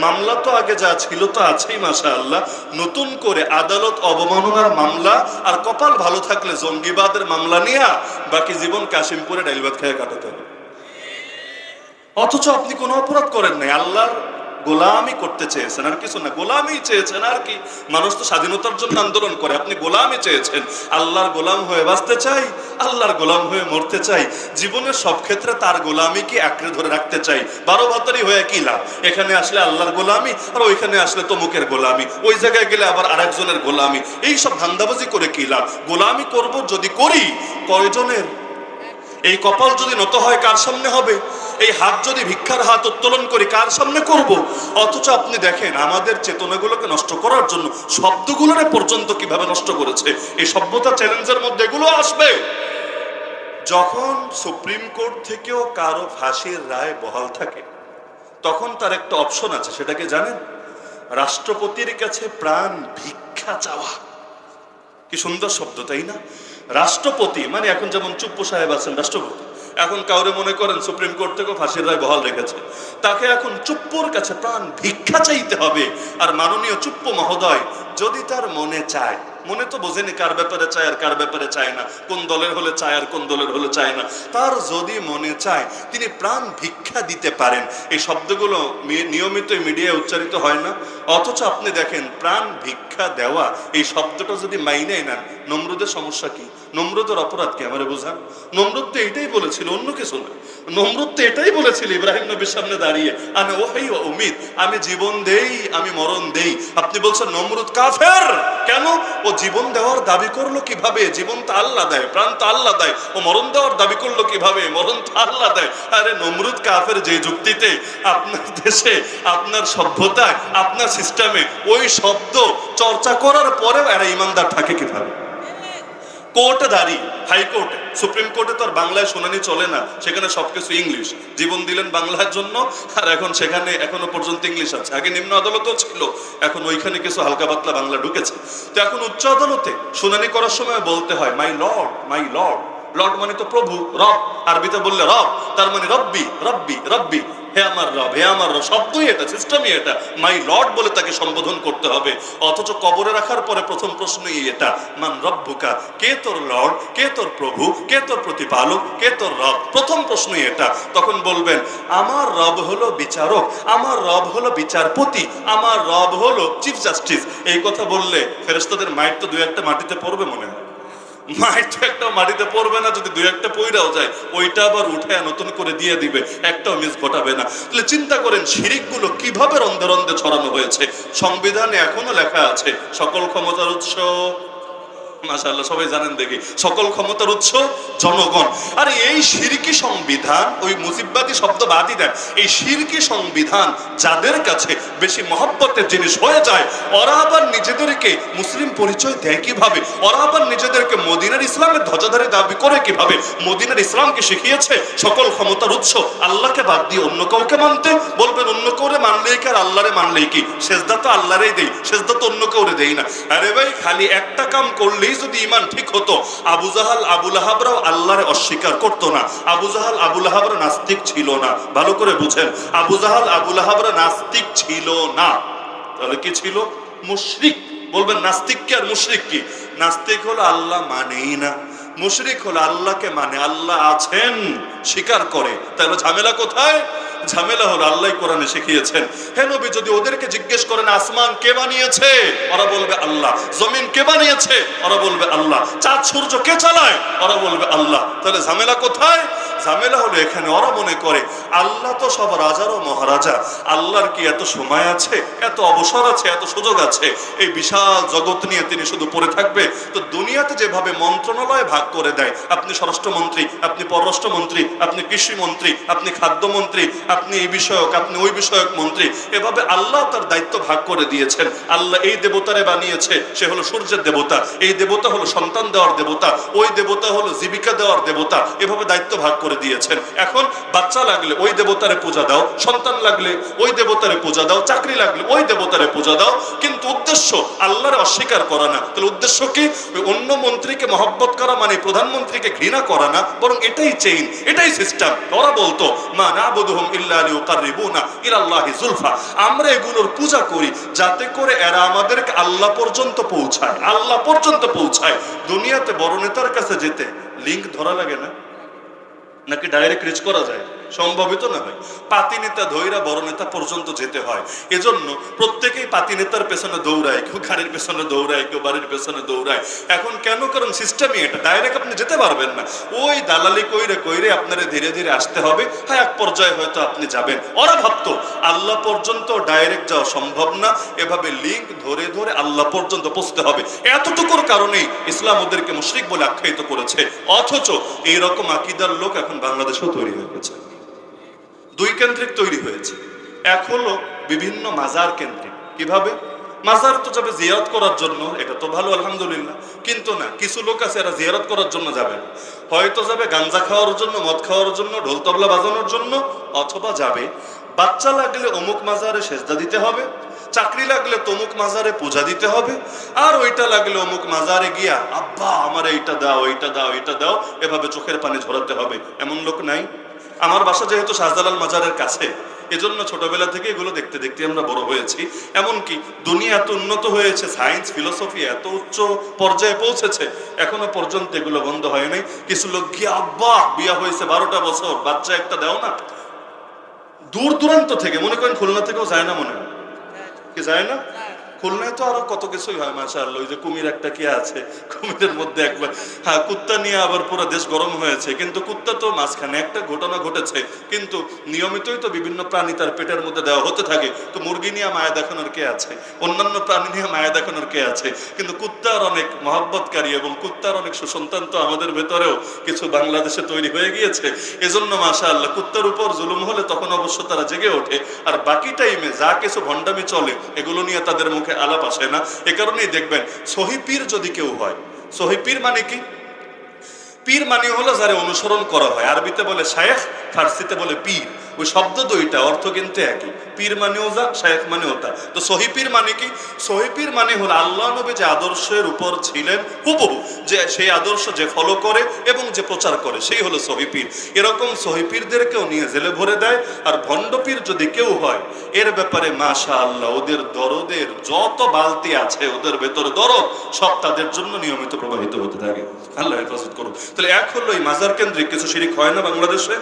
Speaker 1: মামলা তো আগে যা ছিল তো আছেই মাশাআল্লাহ, নতুন করে আদালত অবমাননার মামলা আর কপাল ভালো থাকলে জঙ্গিবাদের মামলা নিয়ে বাকি জীবন কাশিমপুরে ডাইলভাত খেয়ে কাটাতে হবে। অথচ আপনি কোনো অপরাধ করেন নাই, আল্লাহর গোলামি করতে চেয়েছেন, আর কিছু না। গোলামি চেয়েছেন আর কি? মানুষ তো স্বাধীনতার জন্য আন্দোলন করে, আপনি গোলামি চেয়েছেন। আল্লাহর গোলাম হয়ে বাঁচতে চাই, আল্লাহর গোলাম হয়ে মরতে চাই, জীবনের সব ক্ষেত্রে তার গোলামিকে আঁকড়ে ধরে রাখতে চাই। 12 ভাতারি হয়ে কি লাভ? এখানে আসলে আল্লাহর গোলামি, আর ওইখানে আসলে তমুকের গোলামি, ওই জায়গায় গেলে আবার আরেকজনের গোলামি। এই সব ধান্দাবাজি করে কি লাভ? গোলামি করব যদি করি কয়জনের? এই কপাল যদি নত হয় কার সামনে হবে? এই হাত যদি ভিক্ষার হাত উত্তোলন করি কার সামনে করব? অথচ আপনি দেখেন আমাদের চেতনাগুলোকে নষ্ট করার জন্য শব্দগুলোরে পর্যন্ত কিভাবে নষ্ট করেছে। এই সভ্যতা চ্যালেঞ্জের মধ্যে এগুলো আসবে। যখন সুপ্রিম কোর্ট থেকেও কারো ফাঁসির রায় বহাল থাকে, তখন তার একটা অপশন আছে, সেটাকে জানেন? রাষ্ট্রপতির কাছে প্রাণ ভিক্ষা চাওয়া। কি সুন্দর শব্দ, তাই না? রাষ্ট্রপতি মানে এখন যেমন চুপ্পু সাহেব আছেন রাষ্ট্রপতি, এখন কাউরে মনে করেন সুপ্রিম কোর্ট থেকে ফাঁসির রায় বহাল রেখেছে, তাকে এখন চুপ্পুর কাছে প্রাণ ভিক্ষা চাইতে হবে। আর মাননীয় চুপ্পু মহোদয় যদি তার মনে চায়, মনে তো বোঝেনি কার ব্যাপারে চায় আর কার ব্যাপারে চায় না, কোন দলের হলে চায় আর কোন দলের হলে চায় না, তার যদি মনে চায় তিনি প্রাণ ভিক্ষা দিতে পারেন। এই শব্দগুলো নিয়মিত মিডিয়ায় উচ্চারিত হয় না, অথচ আপনি দেখেন প্রাণ ভিক্ষা দেওয়া এই শব্দটা যদি মাইনে নেন, নমরুদের সমস্যা কি? নমরুদের অপরাধ কি আমারে বোঝান? নমরুদ তো এটাই বলেছিল, অন্য কিছু না। নমরুদ তো এটাই বলেছিল ইব্রাহিম নবীর সামনে দাঁড়িয়ে, আনে ওহাই ও উমিদ, আমি জীবন দেই আমি মরণ দেই। আপনি বলছেন নমরুদ কাফের, কেন? ও জীবন দেওয়ার দাবি করলো কিভাবে? জীবন তো আল্লাহ দেয়, প্রাণ তো আল্লাহ দেয়। ও মরণ দেওয়ার দাবি করলো কিভাবে? মরণ তো আল্লাহ দেয়। আরে নমরুদ কাফের যে যুক্তিতে, আপনার দেশে আপনার সভ্যতায় আপনার সিস্টেমে ওই শব্দ চর্চা করার পরেও এরা ইমানদার থাকে কিভাবে? কোর্টে দাঁড়িয়ে, হাইকোর্টে, সুপ্রিম কোর্টে তো আর বাংলায় শুনানি চলে না, সেখানে সবকিছু ইংলিশ। জীবন দিলেন বাংলার জন্য, আর এখন সেখানে এখনো পর্যন্ত ইংলিশ আছে। আগে নিম্ন আদালতও ছিল, এখন ওইখানে কিছু হালকা পাতলা বাংলা ঢুকেছে। তো এখন উচ্চ আদালতে শুনানি করার সময় বলতে হয় my lord, my lord. Lord মানে তো প্রভু, রব, আরবিতে বললে রব, তার মানে রব্বি, রব্বি, রব্বি, হে আমার রব, হে আমার রব, শব্দই এটা, সিস্টেমই এটা, মাই লর্ড বলে তাকে সম্বোধন করতে হবে। অথচ কবরে রাখার পরে প্রথম প্রশ্নই এটা, মান রব্বুকা, কে তোর লর্ড, কে তোর প্রভু, কে তোর প্রতিপালক, কে তোর রব, প্রথম প্রশ্নই এটা। তখন বলবেন আমার রব হলো বিচারক, আমার রব হলো বিচারপতি, আমার রব হলো চিফ জাস্টিস। এই কথা বললে ফেরেশতাদের মাইট তো দুই একটা মাটিতে পড়বে মনে হয়, মাইট তো একটা মাটিতে পড়বে না, যদি দুই একটা পইরাও যায় ওইটা আবার উঠে নতুন করে দিয়ে দিবে, একটাও মিস ঘটাবে না। তাহলে চিন্তা করেন শিরিকগুলো কিভাবে রন্ধে রন্ধে ছড়ানো হয়েছে। সংবিধানে এখনো লেখা আছে সকল ক্ষমতার উৎস, মাশাআল্লাহ সবাই জানেন দেখি, সকল ক্ষমতার উৎস জনগণ। আর এই শিরকি সংবিধান, ওই মুজিববাদী শব্দ বাদই দেন, এই শিরকি সংবিধান যাদের কাছে বেশি মহব্বতের জিনিস হয়ে যায়, ওরা আবার নিজেদেরকে মুসলিম পরিচয় দেয় কিভাবে? ওরা আবার নিজেদেরকে মদিনার ইসলামের ধ্বজাধারী দাবি করে কিভাবে? মদিনার ইসলামকে শিখিয়েছে সকল ক্ষমতার উৎস আল্লাহকে বাদ দিয়ে অন্য কাউকে মানতে। বলবেন অন্য কাউরে মানলেই কি আর আল্লাহরে মানলেই কি? সেজদা তো আল্লাহরেই দেই, সেজদা তো অন্য কাউরে দেই না। আরে ভাই, খালি একটা কাম করলেই যদি ইমান ঠিক হতো, আবু জাহাল আবু লাহাবরাও আল্লাহরে অস্বীকার করতো না। আবু জাহাল আবু লাহাবরা নাস্তিক ছিল না, ভালো করে বুঝেন, আবু জাহাল আবু লাহাবরা নাস্তিক ছিল না। তাহলে কি ছিল? মুশরিক। বলবেন নাস্তিক কি আর মুশরিক কি? নাস্তিক হলো আল্লাহ মানেই না, মুশরিক হলো আল্লাহকে মানে, আল্লাহ আছেন স্বীকার করে। তাহলে ঝামেলা কোথায়? ঝামেলা হলো আল্লাহ কোরআনে শিখিয়েছেন। হে নবী, যদি ওদেরকে জিজ্ঞেস করেন আসমান কে বানিয়েছে, ওরা বলবে আল্লাহ। জমিন কে বানিয়েছে, ওরা বলবে আল্লাহ। চাঁদ সূর্য কে চালায়, ওরা বলবে আল্লাহ। তাহলে ঝামেলা কোথায়? ঝামেলা হলো এখানে, ওরা মনে করে আল্লাহ তো সব রাজারও মহারাজা, আল্লাহর কি এত সময় আছে, এত অবসর আছে, এত সুযোগ আছে এই বিশাল জগৎ নিয়ে তিনি শুধু পড়ে থাকবে? তো দুনিয়াতে যেভাবে মন্ত্রণালয় ভাগ করে দেয়, আপনি স্বরাষ্ট্রমন্ত্রী, আপনি পররাষ্ট্রমন্ত্রী, আপনি কৃষিমন্ত্রী, আপনি খাদ্যমন্ত্রী, আপনি এই বিষয়ক, আপনি ওই বিষয়ক মন্ত্রী, এভাবে আল্লাহ তার দায়িত্ব ভাগ করে দিয়েছেন। আল্লাহ এই দেবতারে বানিয়েছে, সে হলো সূর্যের দেবতা, এই দেবতা হলো সন্তান দেওয়ার দেবতা, ওই দেবতা হলো জীবিকা দেওয়ার দেবতা, এভাবে দায়িত্ব ভাগ করে দিয়েছেন। এখন বাচ্চা লাগলে ওই দেবতারে পূজা দাও, সন্তান লাগলে ওই দেবতারে পূজা দাও, চাকরি লাগলে ওই দেবতারে পূজা দাও, কিন্তু উদ্দেশ্য আল্লাহরে অস্বীকার করা না। তাহলে উদ্দেশ্য কি? ওই অন্য মন্ত্রীকে মহব্বত করা মানে প্রধানমন্ত্রীকে ঘৃণা করা না, বরং এটাই চেইন, এটাই সিস্টেম। ওরা বলতো মা নাবুদুহুম ইল্লা লিয়ুকাররিবুনা ইলাল্লাহি যুলফা, আমরা এগুলোর পূজা করি যাতে করে এরা আমাদেরকে আল্লাহ পর্যন্ত পৌঁছায়, আল্লাহ পর্যন্ত পৌঁছায়। দুনিয়াতে বড় নেতার কাছে যেতে লিংক ধরা লাগে না, নাকি ডাইরেক্ট রিচ করা যায়? সম্ভবিত না ভাই, পাতি নেতা ধৈরা বড় নেতা পর্যন্ত যেতে হয়। এজন্য প্রত্যেকেই পাতি নেতার পেছনে দৌড়ায়, কেউ গাড়ির পেছনে দৌড়ায়, কেউ বাড়ির পেছনে দৌড়ায়। এখন কেন? কারণ সিস্টেমই এটা, ডাইরেক্ট আপনি যেতে পারবেন না, ওই দালালি কইরে কইরে আপনারা ধীরে ধীরে আসতে হবে। হ্যাঁ, এক পর্যায়ে হয়তো আপনি যাবেন। ওরা ভাবতো আল্লাহ পর্যন্ত ডাইরেক্ট যাওয়া সম্ভব না, এভাবে লিঙ্ক ধরে ধরে আল্লাহ পর্যন্ত পৌঁছতে হবে। এতটুকুর কারণেই ইসলাম ওদেরকে মুশরিক বলে আখ্যায়িত করেছে। অথচ এইরকম আকীদার লোক এখন বাংলাদেশেও তৈরি হয়ে গেছে, দুই কেন্দ্রিক তৈরি হয়েছে। এক হলো বিভিন্ন মাজার কেন্দ্রিক। কিভাবে? মাজার তো যাবে জিয়ারত করার জন্য, এটা তো ভালো আলহামদুলিল্লাহ, কিন্তু না, কিছু লোক আছে এরা জিয়ারত করার জন্য যাবে না, হয়তো যাবে গাঞ্জা খাওয়ার জন্য, মদ খাওয়ার জন্য, ঢোল তবলা বাজানোর জন্য, অথবা যাবে বাচ্চা লাগলে অমুক মাজারে সেজদা দিতে হবে, চাকরি লাগলে তমুক মাজারে পূজা দিতে হবে, আর ওইটা লাগলে অমুক মাজারে গিয়া আব্বা আমার এইটা দাও, এইটা দাও, এইটা দাও, এভাবে চোখের পানি ঝরাতে হবে। এমন লোক নাই? আমার বাসা যেহেতু শাহজালাল মাজারের কাছে, এজন্য ছোটবেলা থেকে এগুলো দেখতে দেখতে আমরা বড় হয়েছি। এমনকি দুনিয়া এত উন্নত হয়েছে, সায়েন্স ফিলোসফি এত উচ্চ পর্যায়ে পৌঁছেছে, এখনো পর্যন্ত এগুলো বন্ধ হয় নাই। কিছু লোক গিয়ে আব্বা বিয়া হয়েছে 12টা বছর, বাচ্চা একটা দাও না। দূর দূরান্ত থেকে, মনে করেন খুলনা থেকেও যায় না, মনে হয় কি যায় না? খুলনায় তো আরো কত কিছুই হয় মাশাআল্লাহ। ওই যে কুমির একটা কি আছে, কুমিরের মধ্যে একবার, হ্যাঁ কুত্তা নিয়ে আবার পুরো দেশ গরম হয়েছে। কিন্তু কুত্তা তো মাঝখানে একটা ঘটনা ঘটেছে, কিন্তু নিয়মিতই তো বিভিন্ন প্রাণী তার পেটের মধ্যে দেওয়া হতে থাকে। তো মুরগি নিয়ে মায়া দেখানোর কে আছে, অন্যান্য প্রাণী নিয়ে মায়া দেখানোর কে আছে? কিন্তু কুত্তার অনেক মহব্বতকারী এবং কুত্তার অনেক সুসন্তান তো আমাদের ভেতরেও কিছু বাংলাদেশে তৈরি হয়ে গিয়েছে। এজন্য মাশাআল্লাহ কুত্তার উপর জুলুম হলে তখন অবশ্য তারা জেগে ওঠে, আর বাকি টাইমে যা কিছু ভণ্ডামি চলে এগুলো নিয়ে তাদের মুখে আলাপ আসে না। এ কারণেই দেখবেন সহি পীর যদি কেউ হয়, সহি পীর মানে কি? পীর মানে হলো যারা অনুসরণ করা হয়। আরবিতে বলে শায়েখ, ফার্সিতে বলে পীর। ওই শব্দ দুইটা অর্থ কিন্তু একই, পীর মানেও যা, শায়েখ মানেও তা। তো সহি পীর মানে কি? সহি পীর মানে হলো আল্লাহ নবী যে আদর্শের উপর ছিলেন হুবহু, যে সেই আদর্শ যে ফলো করে এবং যে প্রচার করে, সেই হলো সহি পীর। এরকম সহি পীরদেরকেও নিয়ে জেলে ভরে দেয়। আর ভণ্ড পীর যদি কেউ হয়, এর ব্যাপারে মাশাআল্লাহ ওদের দরদের যত বালতি আছে, ওদের ভেতরে দরদ সব তাদের জন্য নিয়মিত প্রবাহিত হতে থাকে। আল্লাহ হেফাজত করুন। তাহলে এক হলো এই মাজার কেন্দ্রিক কিছু শিরিক হয় না বাংলাদেশে?